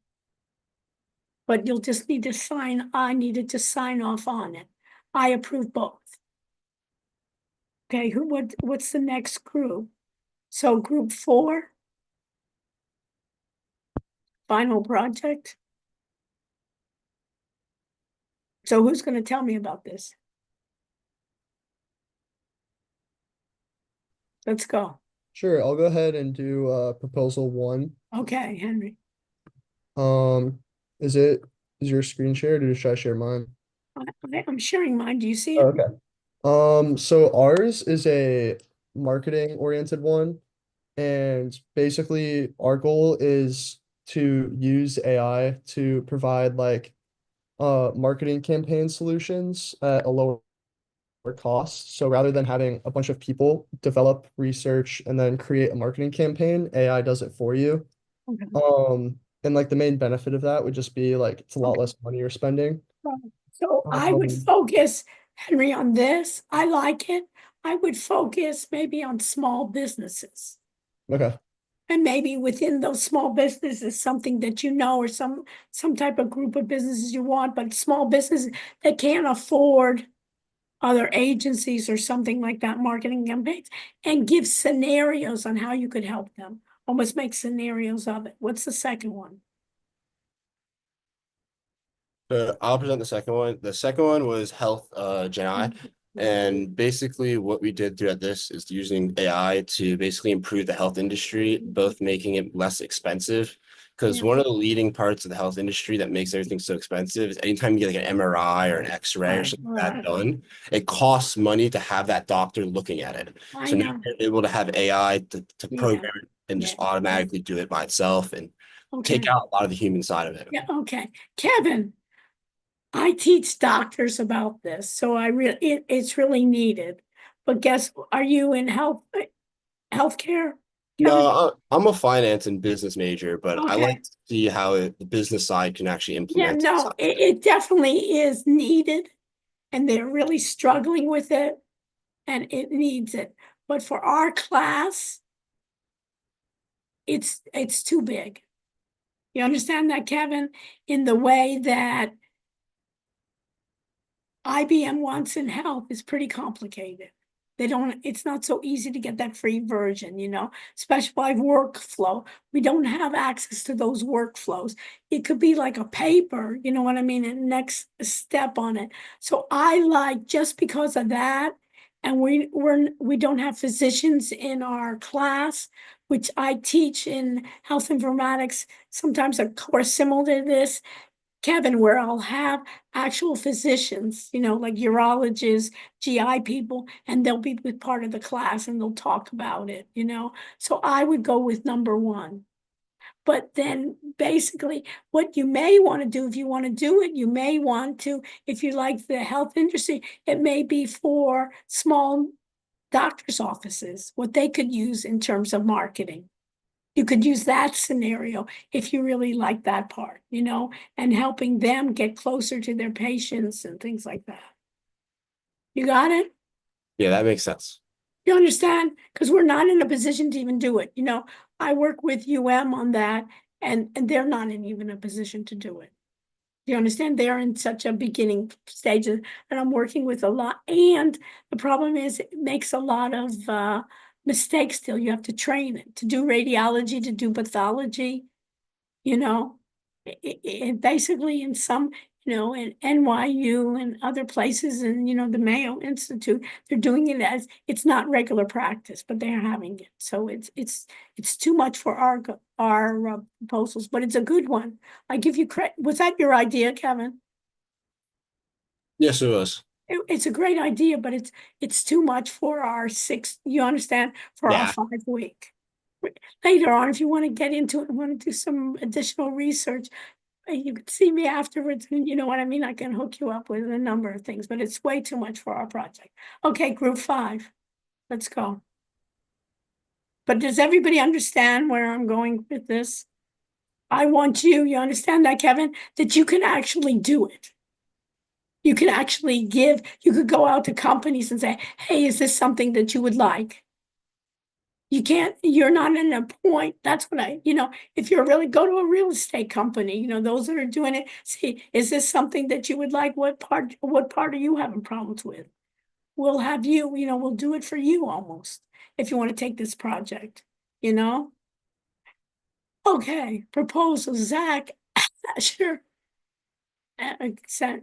But you'll just need to sign, I needed to sign off on it. I approve both. Okay, what's the next group? So group 4, final project. So who's going to tell me about this? Let's go. Sure, I'll go ahead and do proposal 1. Okay, Henry. Um, is your screen shared or should I share mine? I'm sharing mine. Do you see it? Okay. So ours is a marketing oriented one, and basically our goal is to use AI to provide like marketing campaign solutions at a lower cost. So rather than having a bunch of people develop research and then create a marketing campaign, AI does it for you. Okay. And like the main benefit of that would just be like it's a lot Okay. less money you're spending. So I would Um, focus, Henry, on this. I like it. I would focus maybe on small businesses. Okay. And maybe within those small businesses, something that you know, or some type of group of businesses you want, but small businesses that can't afford other agencies or something like that, marketing campaigns, and give scenarios on how you could help them. Almost make scenarios of it. What's the second one? So I'll present the second one. The second one was health Gen I. And basically what we did throughout this is using AI to basically improve the health industry, both making it less expensive. Because Yeah. one of the leading parts of the health industry that makes everything so expensive is anytime you get like an MRI or an X-ray or something like that done, it costs money to have that doctor looking at it. I So now know. you're able to have AI to Yeah. program it and just Yeah. automatically do it by itself and Okay. take out a lot of the human side of it. Yeah, okay. Kevin, I teach doctors about this, so it's really needed. But are you in healthcare? Kevin? No, I'm a finance and business major, but I Okay. like to see how the business side can actually Yeah, implement no, it definitely is needed, and they're really struggling with it, and it needs it. But for our class, it's too big. You understand that, Kevin? In the way that IBM wants in health is pretty complicated. It's not so easy to get that free version, you know, specified workflow. We don't have access to those workflows. It could be like a paper, you know what I mean? And next step on it. So I like, just because of that, and we don't have physicians in our class, which I teach in health informatics, sometimes a course similar to this, Kevin, where I'll have actual physicians, you know, like urologists, GI people, and they'll be with part of the class and they'll talk about it, you know. So I would go with number 1. But then basically what you may want to do, if you want to do it, you may want to, if you like the health industry, it may be for small doctors' offices, what they could use in terms of marketing. You could use that scenario if you really like that part, you know, and helping them get closer to their patients and things like that. You got it? Yeah, that makes sense. You understand? Because we're not in a position to even do it. You know, I work with on that, and they're not in even a position to do it. You understand? They're in such a beginning stage, and I'm working with a lot. And the problem is, it makes a lot of mistakes still. You have to train it to do radiology, to do pathology, you know. Basically in some, in NYU and other places and, the Mayo Institute, they're doing it as, it's not regular practice, but they're having it. So it's too much for our proposals, but it's a good one. I give you credit. Was that your idea, Kevin? Yes, it was. It's a great idea, but it's too much for our 6, you understand, for our Yeah. 5-week. Later on, if you want to get into it, want to do some additional research, you can see me afterwards, and you know what I mean? I can hook you up with a number of things, but it's way too much for our project. Okay, group 5, let's go. But does everybody understand where I'm going with this? I want you understand that, Kevin, that you can actually do it. You can actually you could go out to companies and say, hey, is this something that you would like? You're not in a point. That's what if you're really go to a real estate company, those that are doing it, see, is this something that you would like? What part are you having problems with? We'll have you, we'll do it for you almost, if you want to take this project, Okay, proposal, Zach, sure.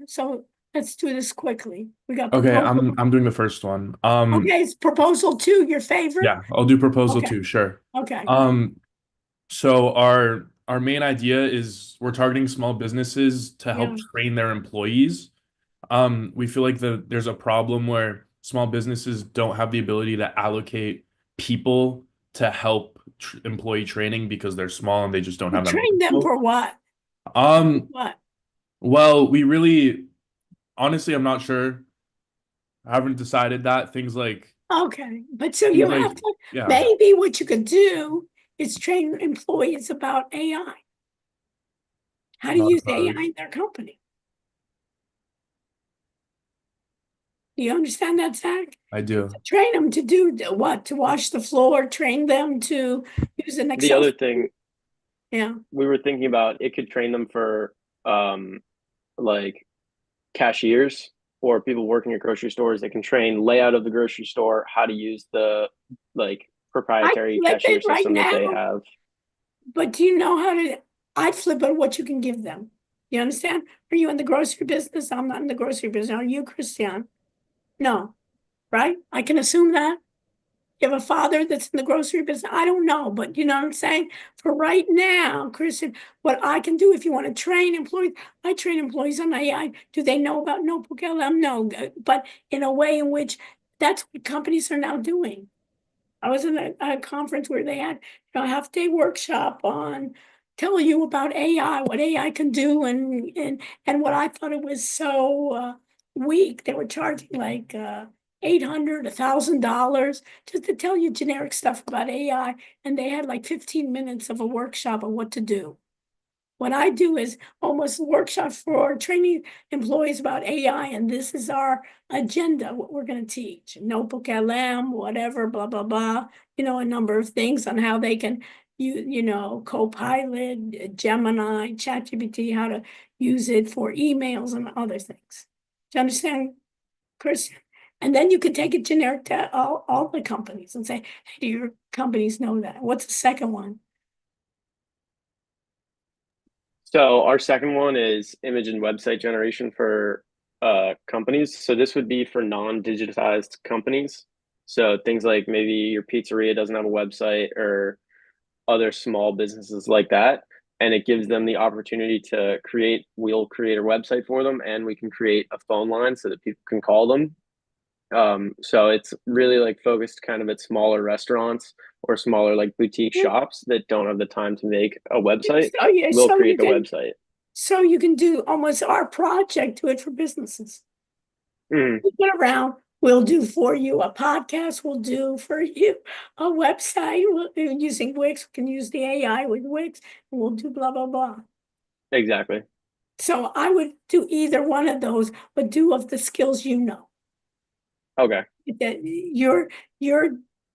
So let's do this quickly. We got Okay, proposal. I'm doing the first one. Okay, it's proposal 2, your favorite? Yeah, I'll do proposal Okay. 2, sure. Okay. So our main idea is we're targeting small businesses to help Yeah. train their employees. We feel like there's a problem where small businesses don't have the ability to allocate people to help employee training because they're small and they just don't have that many Train them people. for what? What? Well, honestly, I'm not sure. I haven't decided that. Things like Okay, but so things you like have to, yeah. maybe what you could do is train employees about AI. How to Not use opposed. AI in their company. Do you understand that, Zach? I do. Train them to do what? To wash the floor, train them to use an Excel. The other thing Yeah. we were thinking about, it could train them for like cashiers or people working at grocery stores. They can train layout of the grocery store, how to use the like proprietary I'd flip cashier it right system that they now. have. But do you know how to? I'd flip it what you can give them. You understand? Are you in the grocery business? I'm not in the grocery business. Are you, Christian? No, right? I can assume that. You have a father that's in the grocery business. I don't know, but you know what I'm saying? For right now, Christian, what I can do if you want to train employees, I train employees on AI. Do they know about Notebook LM? No, but in a way in which that's what companies are now doing. I was in a conference where they had a half-day workshop on telling you about AI, what AI can do, and what I thought it was so weak. They were charging like $800, $1,000 just to tell you generic stuff about AI, and they had like 15 minutes of a workshop on what to do. What I do is almost workshops for training employees about AI, and this is our agenda, what we're going to teach. Notebook LM, whatever, blah, blah, blah, a number of things on how they can use, Copilot, Gemini, ChatGPT, how to use it for emails and other things. Do you understand, Chris? And then you could take it generic to all the companies and say, hey, do your companies know that? What's the second one? So our second one is image and website generation for companies. So this would be for non-digitized companies. So things like maybe your pizzeria doesn't have a website or other small businesses like that. And it gives them the opportunity to we'll create a website for them, and we can create a phone line so that people can call them. So it's really like focused kind of at smaller restaurants or smaller like boutique shops that don't have the time to make a website. We'll create the website. So you can do almost our project, do it for businesses. We get around, we'll do for you a podcast, we'll do for you a website, using Wix, we can use the AI with Wix, and we'll do blah, blah, blah. Exactly. So I would do either one of those, but do of the skills you know. Okay. That your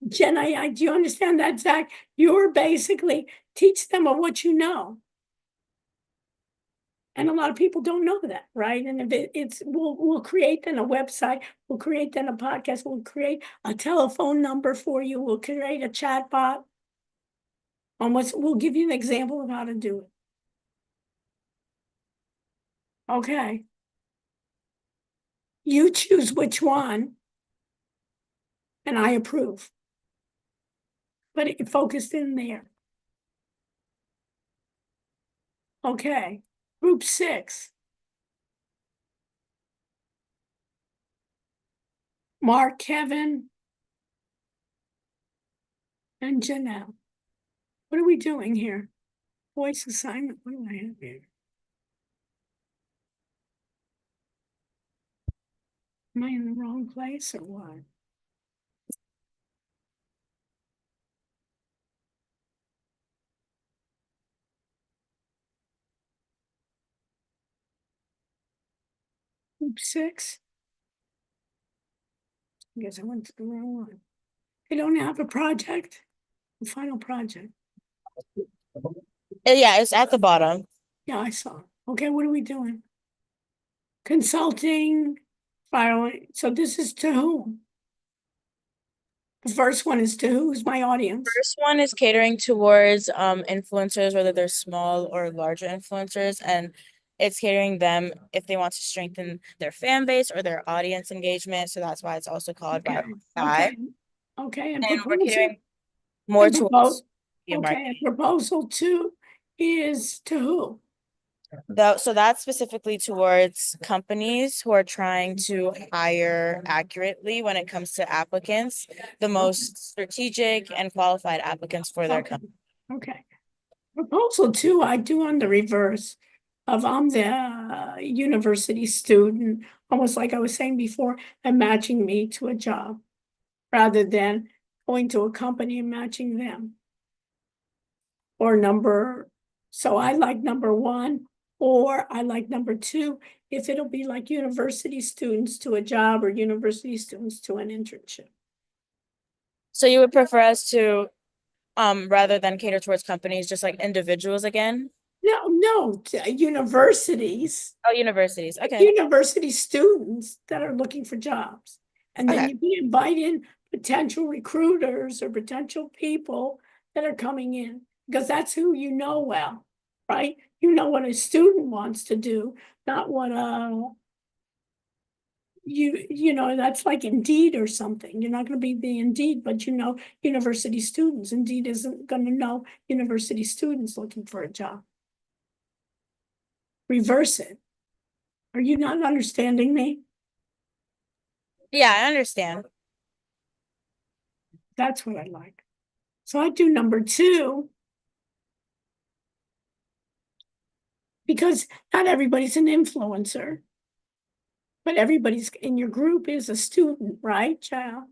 Gen AI, do you understand that, Zach? You're basically teach them of what you know. And a lot of people don't know that, right? And if we'll create then a website, we'll create then a podcast, we'll create a telephone number for you, we'll create a chat bot. We'll give you an example of how to do it. Okay. You choose which one, and I approve. But it focused in there. Okay, group 6. Mark, Kevin, and Janelle. What are we doing here? Voice assignment, what do I have here? Am I in the wrong place or what? Group 6. I guess I went to the wrong one. They don't have a project, the final project. Yeah, it's at the bottom. Yeah, I saw. Okay, what are we doing? Consulting, filing. So this is to whom? The first one is to who's my audience? First one is catering towards influencers, whether they're small or larger influencers, and it's catering them if they want to strengthen their fan base or their audience engagement. So that's why it's also called Okay, Vibe. okay, and And we're proposal, catering more and towards okay, and proposal 2 is to who? So that's specifically towards companies who are trying to hire accurately when it comes to applicants, the most strategic and qualified applicants for their company. Okay. Proposal 2, I do on the reverse of I'm the university student, almost like I was saying before, and matching me to a job rather than going to a company and matching them. Or so I like number 1, or I like number 2, if it'll be like university students to a job or university students to an internship. So you would prefer us to, rather than cater towards companies, just like individuals again? No, universities. Oh, universities. Okay. University students that are looking for jobs. And then Okay. you can invite in potential recruiters or potential people that are coming in, because that's who you know well, right? You know what a student wants to do, not what you know, that's like Indeed or something. You're not going to be the Indeed, but you know university students. Indeed isn't going to know university students looking for a job. Reverse it. Are you not understanding me? Yeah, I understand. That's what I like. So I do number 2. Because not everybody's an influencer. But everybody's in your group is a student, right, child?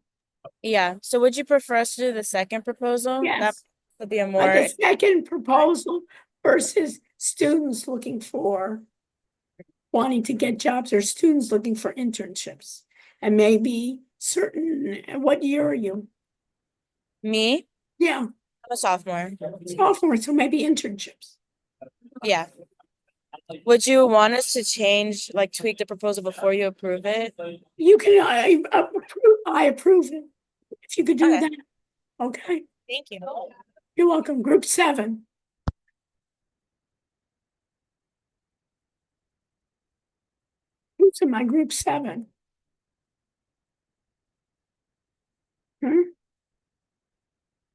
Yeah. So would you prefer us to do the second proposal? That Yes. would be a But more, the second proposal versus students looking for wanting to get jobs or students looking for internships. And maybe what year are you? me, Yeah, I'm a sophomore. sophomore, so maybe internships. Yeah. Would you want us to change, like tweak the proposal before you approve it? You can, I approve it. If you could do Okay. that, okay? Thank you. You're welcome. Group 7. Who's in my group 7?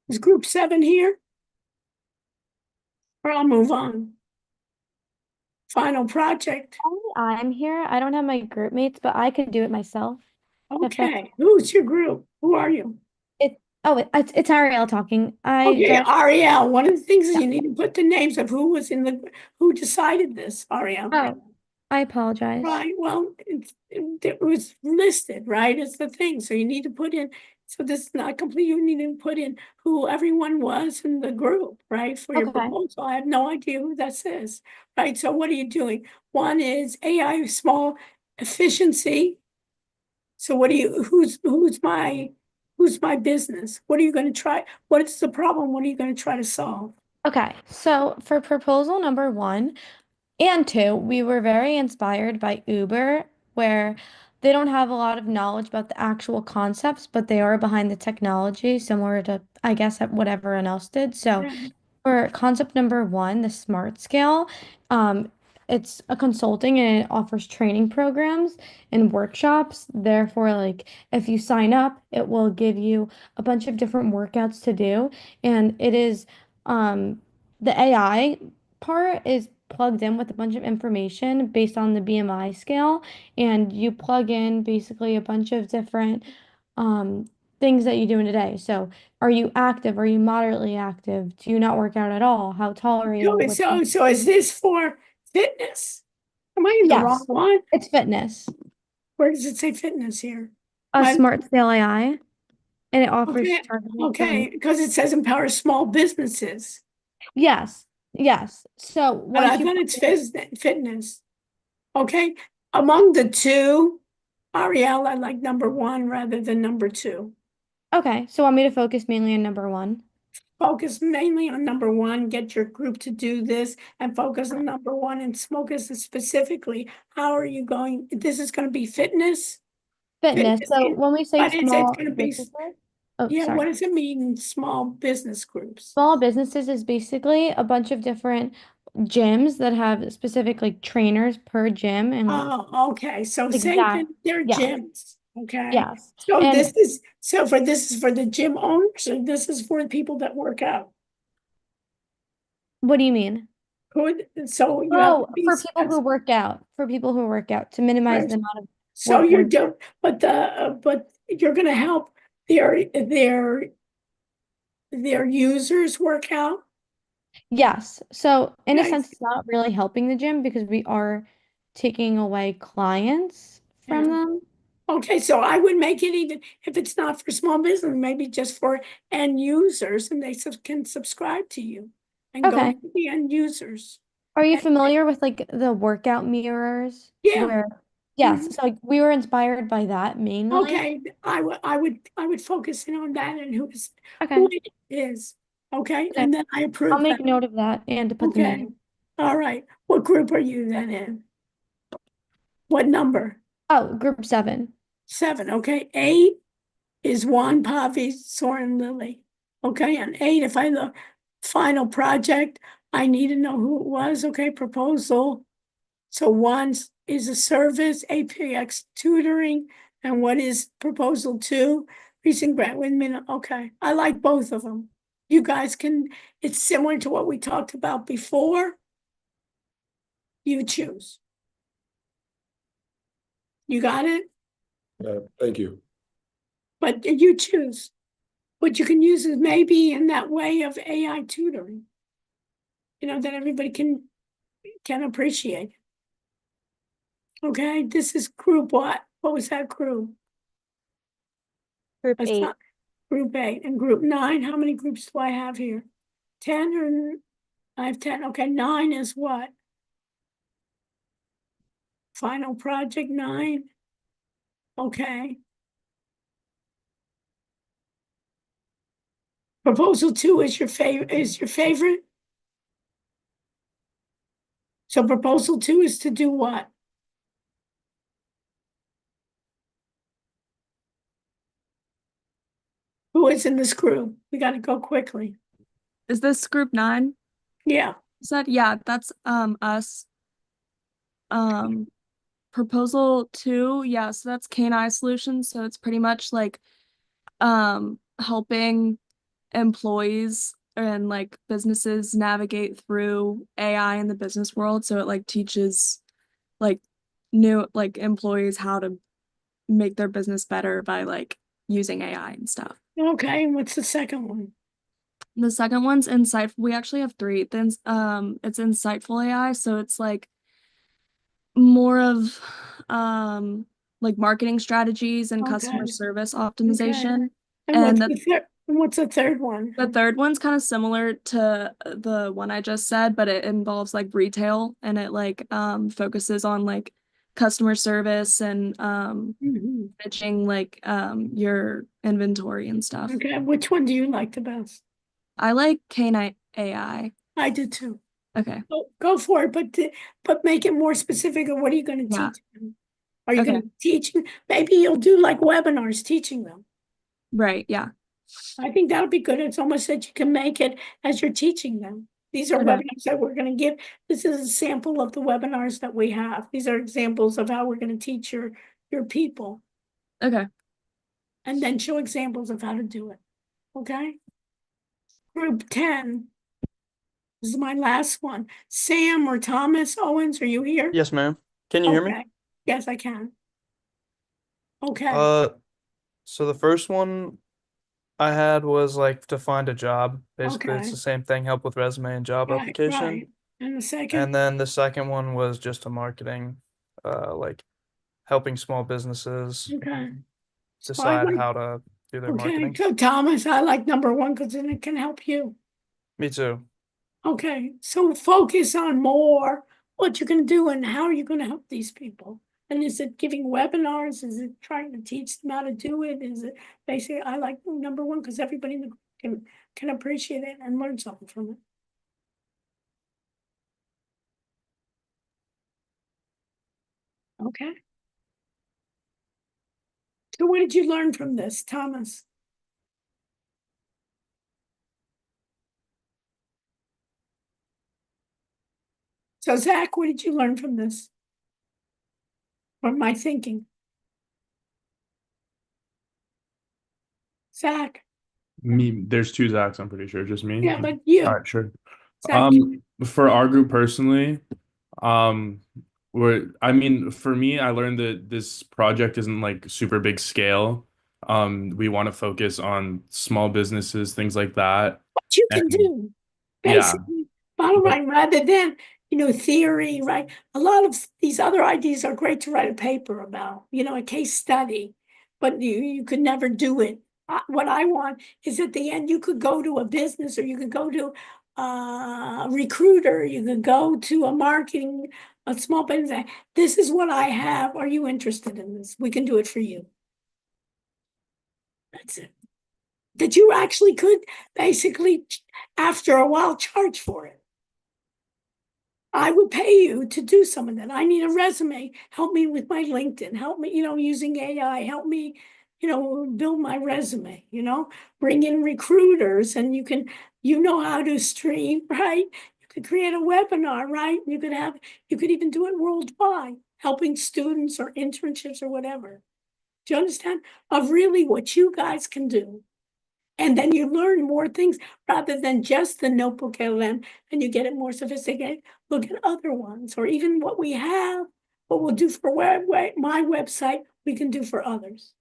Is group 7 here? Or I'll move on. Final project. I'm here. I don't have my group mates, but I could do it myself. If that's Okay, who's your group? Who are you? it's Ariel talking. Okay, Ariel, one of the things is you need to put the names of who decided this, Ariel. Oh, I apologize. Right, well, it was listed, right, as the thing, so you need to put in, so this is not complete, you need to put in who everyone was in the group, right, for your Okay. proposal. I have no idea who that says, right, so what are you doing? One is AI small efficiency. So what do you, who's my business? What are you gonna try? What is the problem? What are you gonna try to solve? Okay, so for proposal number 1, And two, we were very inspired by Uber, where they don't have a lot of knowledge about the actual concepts, but they are behind the technology, similar to, I guess, what everyone else did. So Yeah. for concept number one, the smart scale, um, it's a consulting and it offers training programs and workshops. Therefore, like if you sign up, it will give you a bunch of different workouts to do. And it is the AI part is plugged in with a bunch of information based on the BMI scale, and you plug in basically a bunch of different um things that you do in a day. So are you active? Are you moderately active? Do you not work out at all? How tall are you? So is this for fitness? Am I in the wrong Yes, one? it's fitness. Where does it say fitness here? A My- smart scale AI, and it offers Okay, targeting for okay, because it says empower small businesses, yes, yes. So but I once you thought it's fitness. Okay, among the two, Ariel, I like number one rather than number two. okay, so want me to focus mainly on number one? Focus mainly on number one, get your group to do this and focus on number one and focus specifically. How are you going? This is going to be fitness. Fitness. So in- when we say But it's small going to be, businesses, oh, yeah, what sorry. does it mean, small business groups? Small businesses is basically a bunch of different gyms that have specific like trainers per gym and Oh, okay, so say that exact. they're Yes, gyms, okay? yes. So And this is for the gym owners, or this is for the people that work out? what do you mean? So you have Oh, to be for people who work out, to minimize right. the amount of So work you're they're. doing, but you're gonna help their users work out? Yes. So in a Guys, sense, it's not really helping the gym because we are taking away clients from yeah. them. Okay, so I would make it even, if it's not for small business, maybe just for end users, and they can subscribe to you and go Okay. to the end users. Are you And- familiar with like the workout mirrors Yeah. where, Mhm. yes, so like we were inspired by that mainly. Okay, I would focus in on that and Okay. who it is. Okay, Okay. and then I I'll approve make that. note of that and to put them Okay, in. all right. What group are you then in? What number? Oh, group 7. 7, okay. 8 is Juan Pavi, Soren Lilly. Okay, and 8, if I look, final project, I need to know who it was. Okay, proposal. So 1 is a service, APX tutoring, and what is proposal 2? Recent grant with minute. Okay, I like both of them. You guys can, it's similar to what we talked about before. You choose. You got it? Thank you. But you choose. What you can use is maybe in that way of AI tutoring. That everybody can appreciate. Okay, this is group what? What was that group? Group That's 8. not group 8 and group 9. How many groups do I have here? 10 or I have 10. Okay, 9 is what? Final project 9. Okay. Proposal 2 is your favorite? So proposal 2 is to do what? Who is in this group? We got to go quickly. Is this group 9? Yeah. Yeah, that's us. Proposal 2, yeah, so that's K&I solutions. So it's pretty much like helping employees and like businesses navigate through AI in the business world. So it like teaches like new like employees how to make their business better by like using AI and stuff. Okay, and what's the second one? The second one's insightful. We actually have 3. Then it's insightful AI, so it's like more of like marketing strategies and customer Okay. service Okay. optimization. And And what's the third one? the third one's kind of similar to the one I just said, but it involves like retail and it like focuses on like customer service and managing like your inventory and stuff. Okay, which one do you like the best? I like K9 AI. I do too. Okay. Go for it, but make it more specific. Of what are you going to Yeah. teach them? Are you Okay. going to teach? Maybe you'll do like webinars teaching them. Right. Yeah. I think that'll be good. It's almost that you can make it as you're teaching them. These are Okay. webinars that we're going to give. This is a sample of the webinars that we have. These are examples of how we're going to teach your people, Okay. and then show examples of how to do it. Okay? Group 10. This is my last one. Sam or Thomas Owens, are you here? Yes, ma'am. Can you hear me? Okay. Yes, I can. Okay. So the first one I had was like to find a job. Basically, it's Okay. the same thing, help with resume and job Right, application. right. And the second? And then the second one was just a marketing, like helping small businesses Okay. decide how to do their Okay, marketing. so Thomas, I like number one because then it can help you. Me too. Okay, so focus on more what you can do and how are you going to help these people? And is it giving webinars? Is it trying to teach them how to do it? Is it basically, I like number one because everybody in the group can appreciate it and learn something from it. Okay. So what did you learn from this, Thomas? So Zach, what did you learn from this? From my thinking? Zach? Me, there's two Zachs, I'm pretty sure, just me. Yeah, but you. All right, sure. Zach. For our group personally, I mean, for me, I learned that this project isn't like super big scale. We want to focus on small businesses, things like that. What you can And do, yeah, basically, bottom line, rather than, theory, right? A lot of these other ideas are great to write a paper about, a case study, but you could never do it. What I want is at the end, you could go to a business or you could go to a recruiter, you could go to a small business. This is what I have. Are you interested in this? We can do it for you. That's it. That you actually could basically, after a while, charge for it. I would pay you to do some of that. I need a resume. Help me with my LinkedIn. Help me, using AI. Help me, build my resume, bring in recruiters and you how to stream, right? You could create a webinar, right? You could even do it worldwide, helping students or internships or whatever. Do you understand? Of really what you guys can do. And then you learn more things rather than just the notebook LM, and you get it more sophisticated. Look at other ones, or even what we have, what we'll do for my website, we can do for others.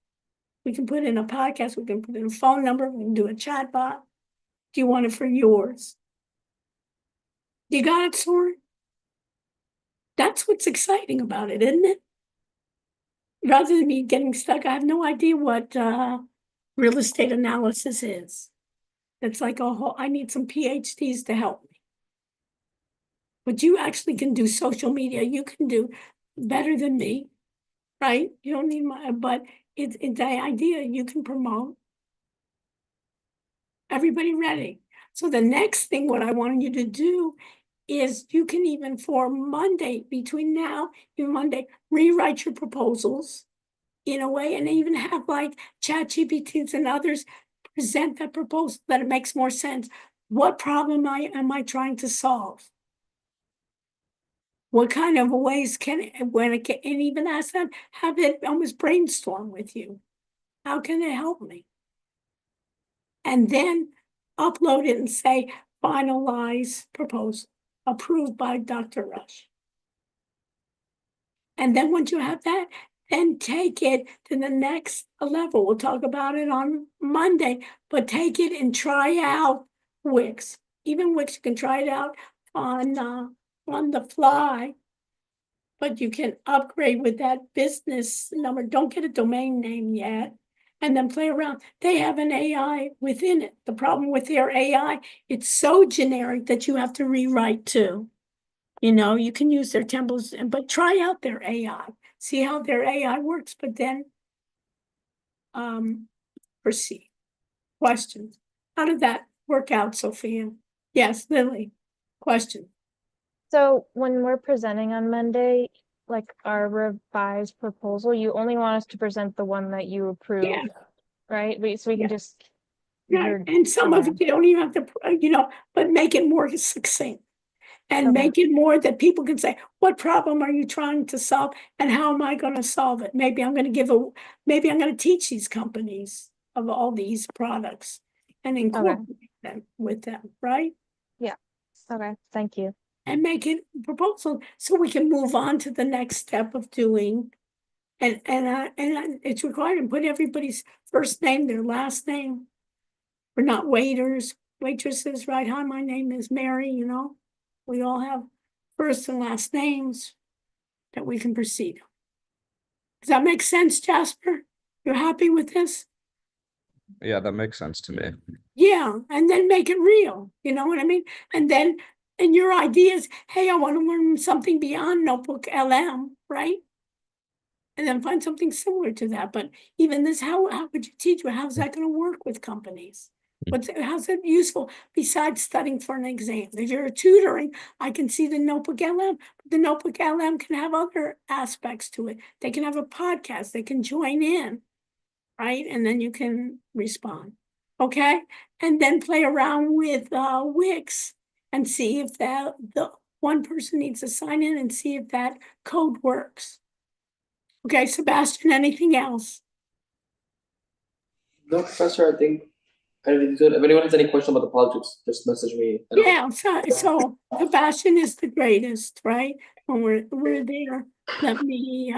We can put in a podcast, we can put in a phone number, we can do a chat bot. Do you want it for yours? You got it, Soren? That's what's exciting about it, isn't it? Rather than me getting stuck, I have no idea what real estate analysis is. It's like I need some PhDs to help me. But you actually can do social media. You can do better than me, right? You don't need but it's the idea you can promote. Everybody ready? So the next thing, what I want you to do is you can even for Monday, between now and Monday, rewrite your proposals in a way and even have like ChatGPTs and others present that proposal that it makes more sense. What problem am I trying to solve? What kind of ways can and even ask them, have it almost brainstorm with you? How can it help me? And then upload it and say, finalize proposal, approved by Dr. Rush. And then once you have that, then take it to the next level. We'll talk about it on Monday, but take it and try out Wix. Even Wix, you can try it out on the fly, but you can upgrade with that business number. Don't get a domain name yet, and then play around. They have an AI within it. The problem with their AI, it's so generic that you have to rewrite too. You can use their templates, but try out their AI. See how their AI works, but then proceed. Questions? How did that work out, Sophia? Yes, Lily. Question. So when we're presenting on Monday, like our revised proposal, you only want us to present the one that you approve, Yeah, right? So we yeah. can just, Yeah, and some of okay. it you don't even have to, but make it more succinct. And Okay. make it more that people can say, what problem are you trying to solve? And how am I gonna solve it? Maybe I'm gonna teach these companies of all these products and incorporate them with them, right? Yeah. Okay. Thank you. And make it proposal so we can move on to the next step of doing. And it's required to put everybody's first name, their last name. We're not waitresses, right? Hi, my name is Mary, We all have first and last names that we can proceed. Does that make sense, Jasper? You're happy with this? Yeah, that makes sense to me. Yeah, and then make it real, you know what I mean? And then, and your ideas, hey, I want to learn something beyond Notebook LM, right? And then find something similar to that. But even this, how would you teach? How's that going to work with companies? How's it useful besides studying for an exam? If you're tutoring, I can see the Notebook LM, but the Notebook LM can have other aspects to it. They can have a podcast, they can join in, right? And then you can respond. Okay. And then play around with Wix and see if the one person needs to sign in and see if that code works. Okay, Sebastian, anything else? No, Professor, I think everything's good. If anyone has any question about the projects, just message me. Yeah, so Sebastian is the greatest, right? When we're there, let me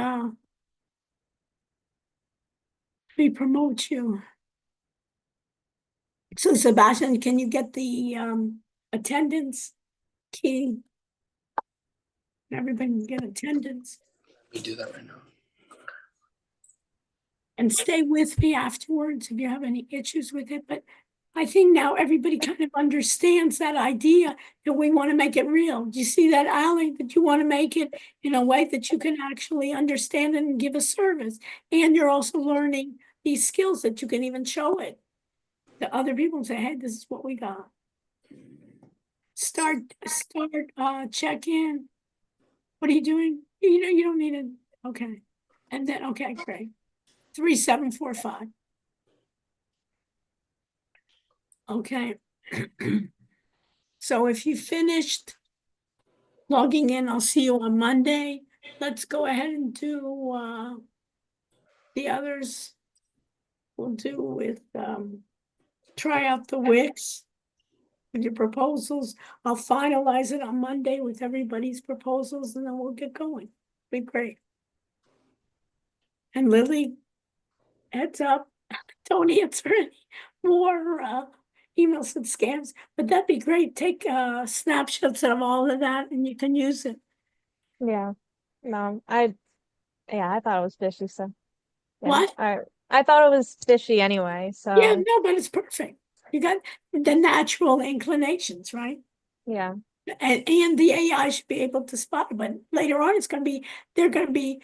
promote you. So Sebastian, can you get the attendance key? Everybody can get attendance. Let me do that right now. And stay with me afterwards if you have any issues with it. But I think now everybody kind of understands that idea that we want to make it real. Do you see that, Ally? That you want to make it in a way that you can actually understand it and give a service. And you're also learning these skills that you can even show it to other people and say, hey, this is what we got. Start check in. What are you doing? You don't need it. Okay. And then, okay, great. 3745. Okay. So if you finished logging in, I'll see you on Monday. Let's go ahead and do the others. We'll do with try out the Wix with your proposals. I'll finalize it on Monday with everybody's proposals and then we'll get going. Be great. And Lily, heads up, don't answer any more emails and scams, but that'd be great. Take snapshots of all of that and you can use it. Yeah. No, I thought it was fishy, so yeah. What? I thought it was fishy anyway, so Yeah, no, but it's perfect. You got the natural inclinations, right? yeah. And the AI should be able to spot it, but later on they're gonna be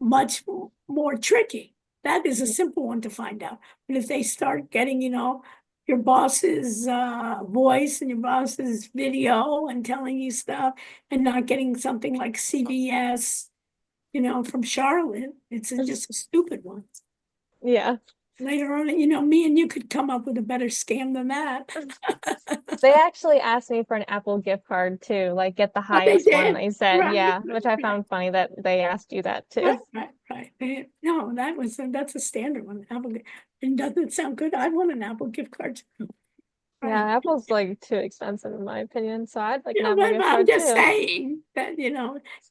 much more tricky. That is a simple one to find out. But if they start getting, your boss's voice and your boss's video and telling you stuff and not getting something like CBS, from Charlotte, it's just a stupid one. Yeah. Later on, me and you could come up with a better scam than that. They actually asked me for an Apple gift card too, like get the Oh, they highest one, did? they said, Right, yeah, which I found funny that they asked you that too. Right. No, that's a standard one. Apple, and doesn't it sound good? I want an Apple gift card too. Yeah, Right. Apple's like too expensive in my opinion, so I'd like an Yeah, Apple but gift I'm card just too. saying that,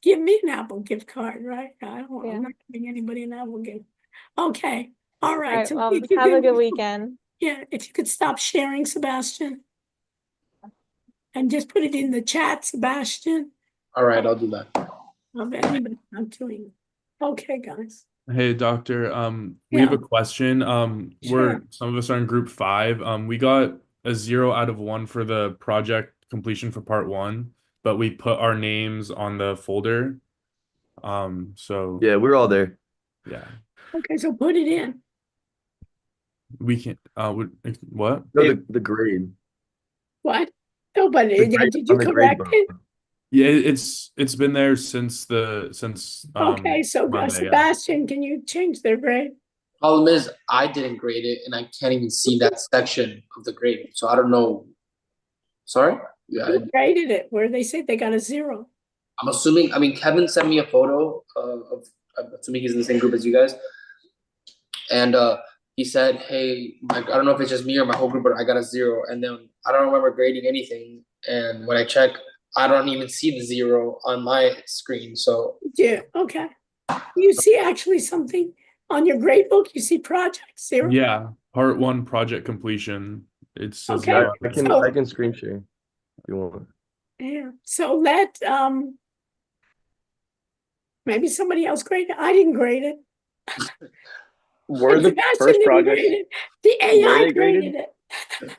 give me an Apple gift card, right? I'm Yeah. not giving anybody an Apple gift. Okay, all right. Right, So well, if you have a could- good weekend. Yeah, if you could stop sharing, Sebastian, and just put it in the chat, Sebastian. All right, I'll do that. Of anybody not doing it. Okay, guys. Hey, Doctor, we have Yeah. a question. Sure. Some of us are in group 5. We got a 0 out of 1 for the project completion for part 1, but we put our names on the folder. So Yeah, we're all there. yeah, Okay, so put it in. we can, what? No, the grade. What? No, but The grade did on you the grade correct book. it? Yeah, it's been there since Okay, so Monday, yeah. Sebastian, can you change their grade? Problem is, I didn't grade it, and I can't even see that section of the grade, so I don't know. Sorry? Yeah, Who graded it? Where they say they got a 0? I'm assuming, I mean, Kevin sent me a photo of, I'm assuming he's in the same group as you guys. And he said, hey, I don't know if it's just me or my whole group, but I got a 0. And then I don't remember grading anything. And when I check, I don't even see the 0 on my screen. So Yeah, okay. You see actually something on your grade book, you see project 0? Yeah, part 1 project completion. It says Okay, zero. so- I can screen share if you want. Yeah, so let maybe somebody else grade it. I didn't grade it. Were And the Sebastian first didn't projects, grade it. The were AI they graded graded? it.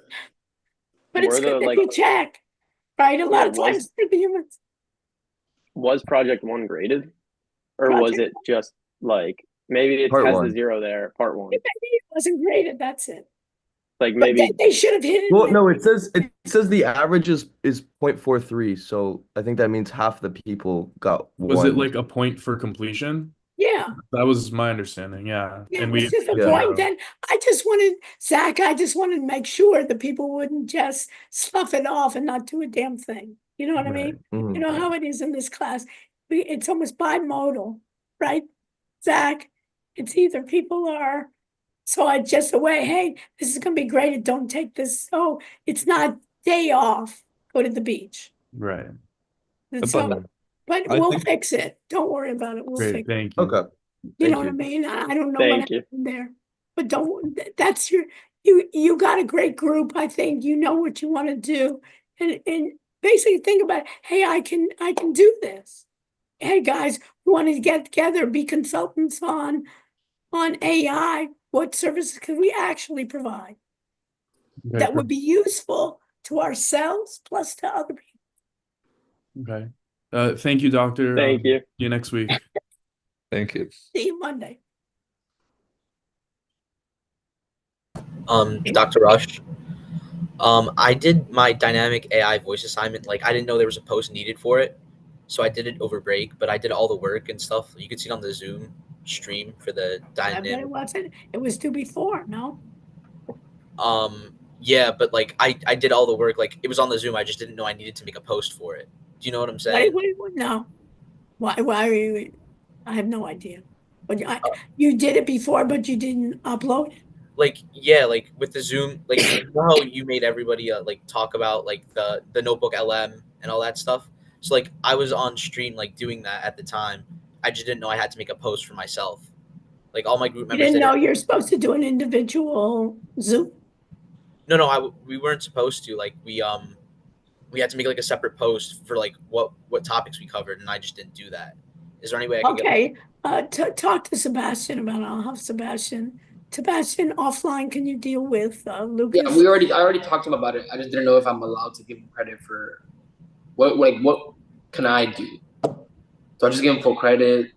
But it's Were the good that like, you check, right? A lot yeah, of times for the humans. was project 1 graded? Or was Project it just like, maybe it Part has the 1. 0 there, part 1? Maybe it wasn't graded, that's it. Like But maybe, they should have hit it. Well, no, it says the average is 0.43, so I think that means half the people got Was it 1. like a point for completion? Yeah. That was my understanding, yeah. Yeah, And it's we just a yeah. point. Then I just wanted, Zach, I just wanted to make sure that people wouldn't just slough it off and not do a damn thing. You know what I mean? Mhm. You know how it is in this class. It's almost bimodal, right? Zach, it's either people are, so I just away, hey, this is gonna be great. Don't take this. Oh, it's not day off. Go to the beach. Right. And That's so, fine. but I we'll think- fix it. Don't worry about it. We'll Great, fix it. thank you. Okay. You know Thank what I you. mean? I don't know what thank you. happened there, but don't, that's you got a great group. I think you know what you want to do. And basically think about, hey, I can do this. Hey, guys, we want to get together, be consultants on AI. What services can we actually provide Okay, that would be useful to ourselves plus to other people? okay. Thank you, doctor. Thank you. See you next week. Thank you. See you Monday. Dr. Rush. I did my dynamic AI voice assignment. Like, I didn't know there was a post needed for it, so I did it over break. But I did all the work and stuff. You can see it on the Zoom stream for the I bet it dynamic. wasn't. It was due before, no? Yeah, but like I did all the work. Like, it was on the Zoom. I just didn't know I needed to make a post for it. Do you know what I'm saying? Wait, no. Why? I have no idea. But you did it before, but you didn't upload it. Like, yeah, like with the Zoom, like you know how you made everybody like talk about like the notebook LM and all that stuff. So like I was on stream like doing that at the time. I just didn't know I had to make a post for myself. Like all my group You members didn't did know it. you're supposed to do an individual Zoom. No, we weren't supposed to. Like we had to make like a separate post for like what topics we covered, and I just didn't do that. Is there any way I could get? Okay, talk to Sebastian about it. I'll have Sebastian. Sebastian, offline, can you deal with Lucas? Yeah, I already talked to him about it. I just didn't know if I'm allowed to give him credit for what can I do? So I just give him full credit.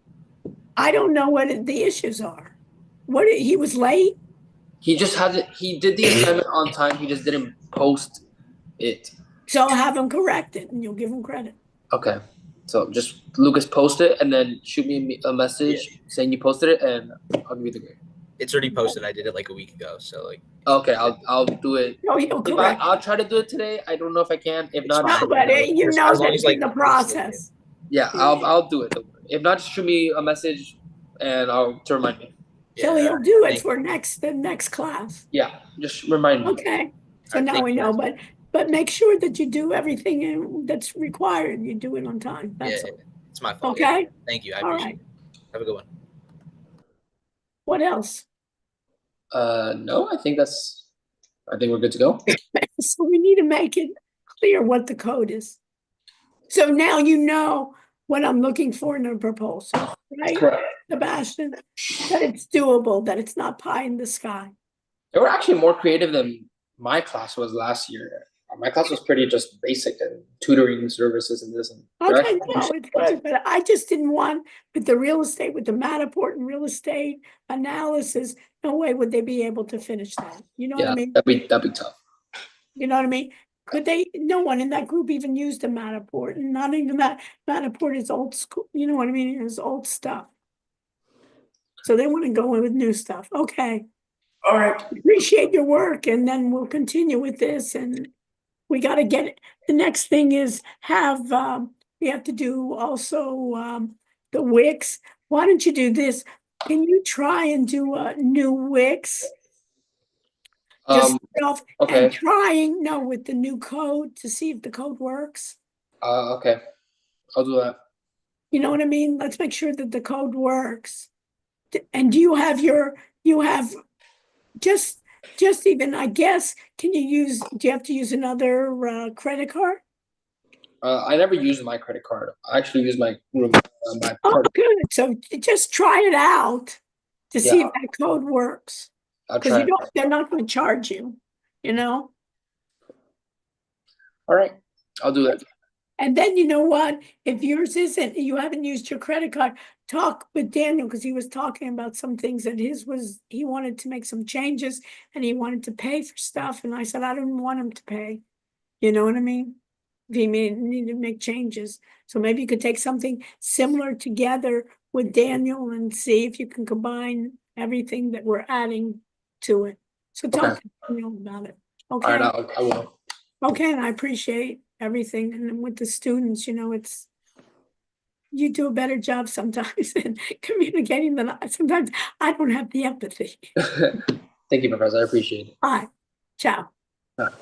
I don't know what the issues are. What he was late? He just hasn't. He did the assignment on time. He just didn't post it. So have him correct it, and you'll give him credit. Okay. So just Lucas post it and then shoot me a message saying you posted it, and I'll give you the grade. It's already posted. I did it like a week ago. So like. Okay, I'll do it. No, he'll correct. I'll try to do it today. I don't know if I can. If not, No, but you know as long that as, it's like, in the process. yeah, I'll do it. If not, just shoot me a message, and I'll to remind me. So he'll do it for the next class. Yeah, just remind me. Okay. So now we know, but make sure that you do everything that's required. You do it on time. That's all. It's my fault. Okay. Yeah. Thank you. I All appreciate right. it. Have a good one. What else? No, I think we're good to go. So we need to make it clear what the code is. So now you know what I'm looking for in a proposal, right? Correct. Sebastian, that it's doable, that it's not pie in the sky. They were actually more creative than my class was last year. My class was pretty just basic and tutoring services and this. And Okay, no, it's good, but I just didn't want with the real estate, with the Matterport and real estate analysis, no way would they be able to finish that. You know what I mean? that'd be tough. You know what I mean? Could they, no one in that group even used a Matterport, and not even that, Matterport is old school, you know what I mean, it's old stuff. So they want to go in with new stuff, okay. All right. Appreciate your work, and then we'll continue with this, and we gotta get it. The next thing is we have to do also, the Wix. Why don't you do this? Can you try and do a new Wix? Just start off Okay. and trying, no, with the new code to see if the code works. Okay. I'll do that. You know what I mean? Let's make sure that the code works. And do you have just even, I guess, do you have to use another credit card? I never used my credit card. I actually used my my Oh, partner. good. So just try it out to see Yeah. if that code works. I'll Because try. they're not going to charge you, you know? All right. I'll do that. And then you know what? If yours isn't, you haven't used your credit card, talk with Daniel, because he was talking about some things that he wanted to make some changes and he wanted to pay for stuff. And I said, I didn't want him to pay. You know what I mean? If he needed to make changes. So maybe you could take something similar together with Daniel and see if you can combine everything that we're adding to it. So talk to Daniel about it. All right. Okay. I will. Okay, and I appreciate everything. And then with the students, you do a better job sometimes in communicating than sometimes I don't have the empathy. Thank you, Professor. I appreciate it. Bye. Ciao. All right.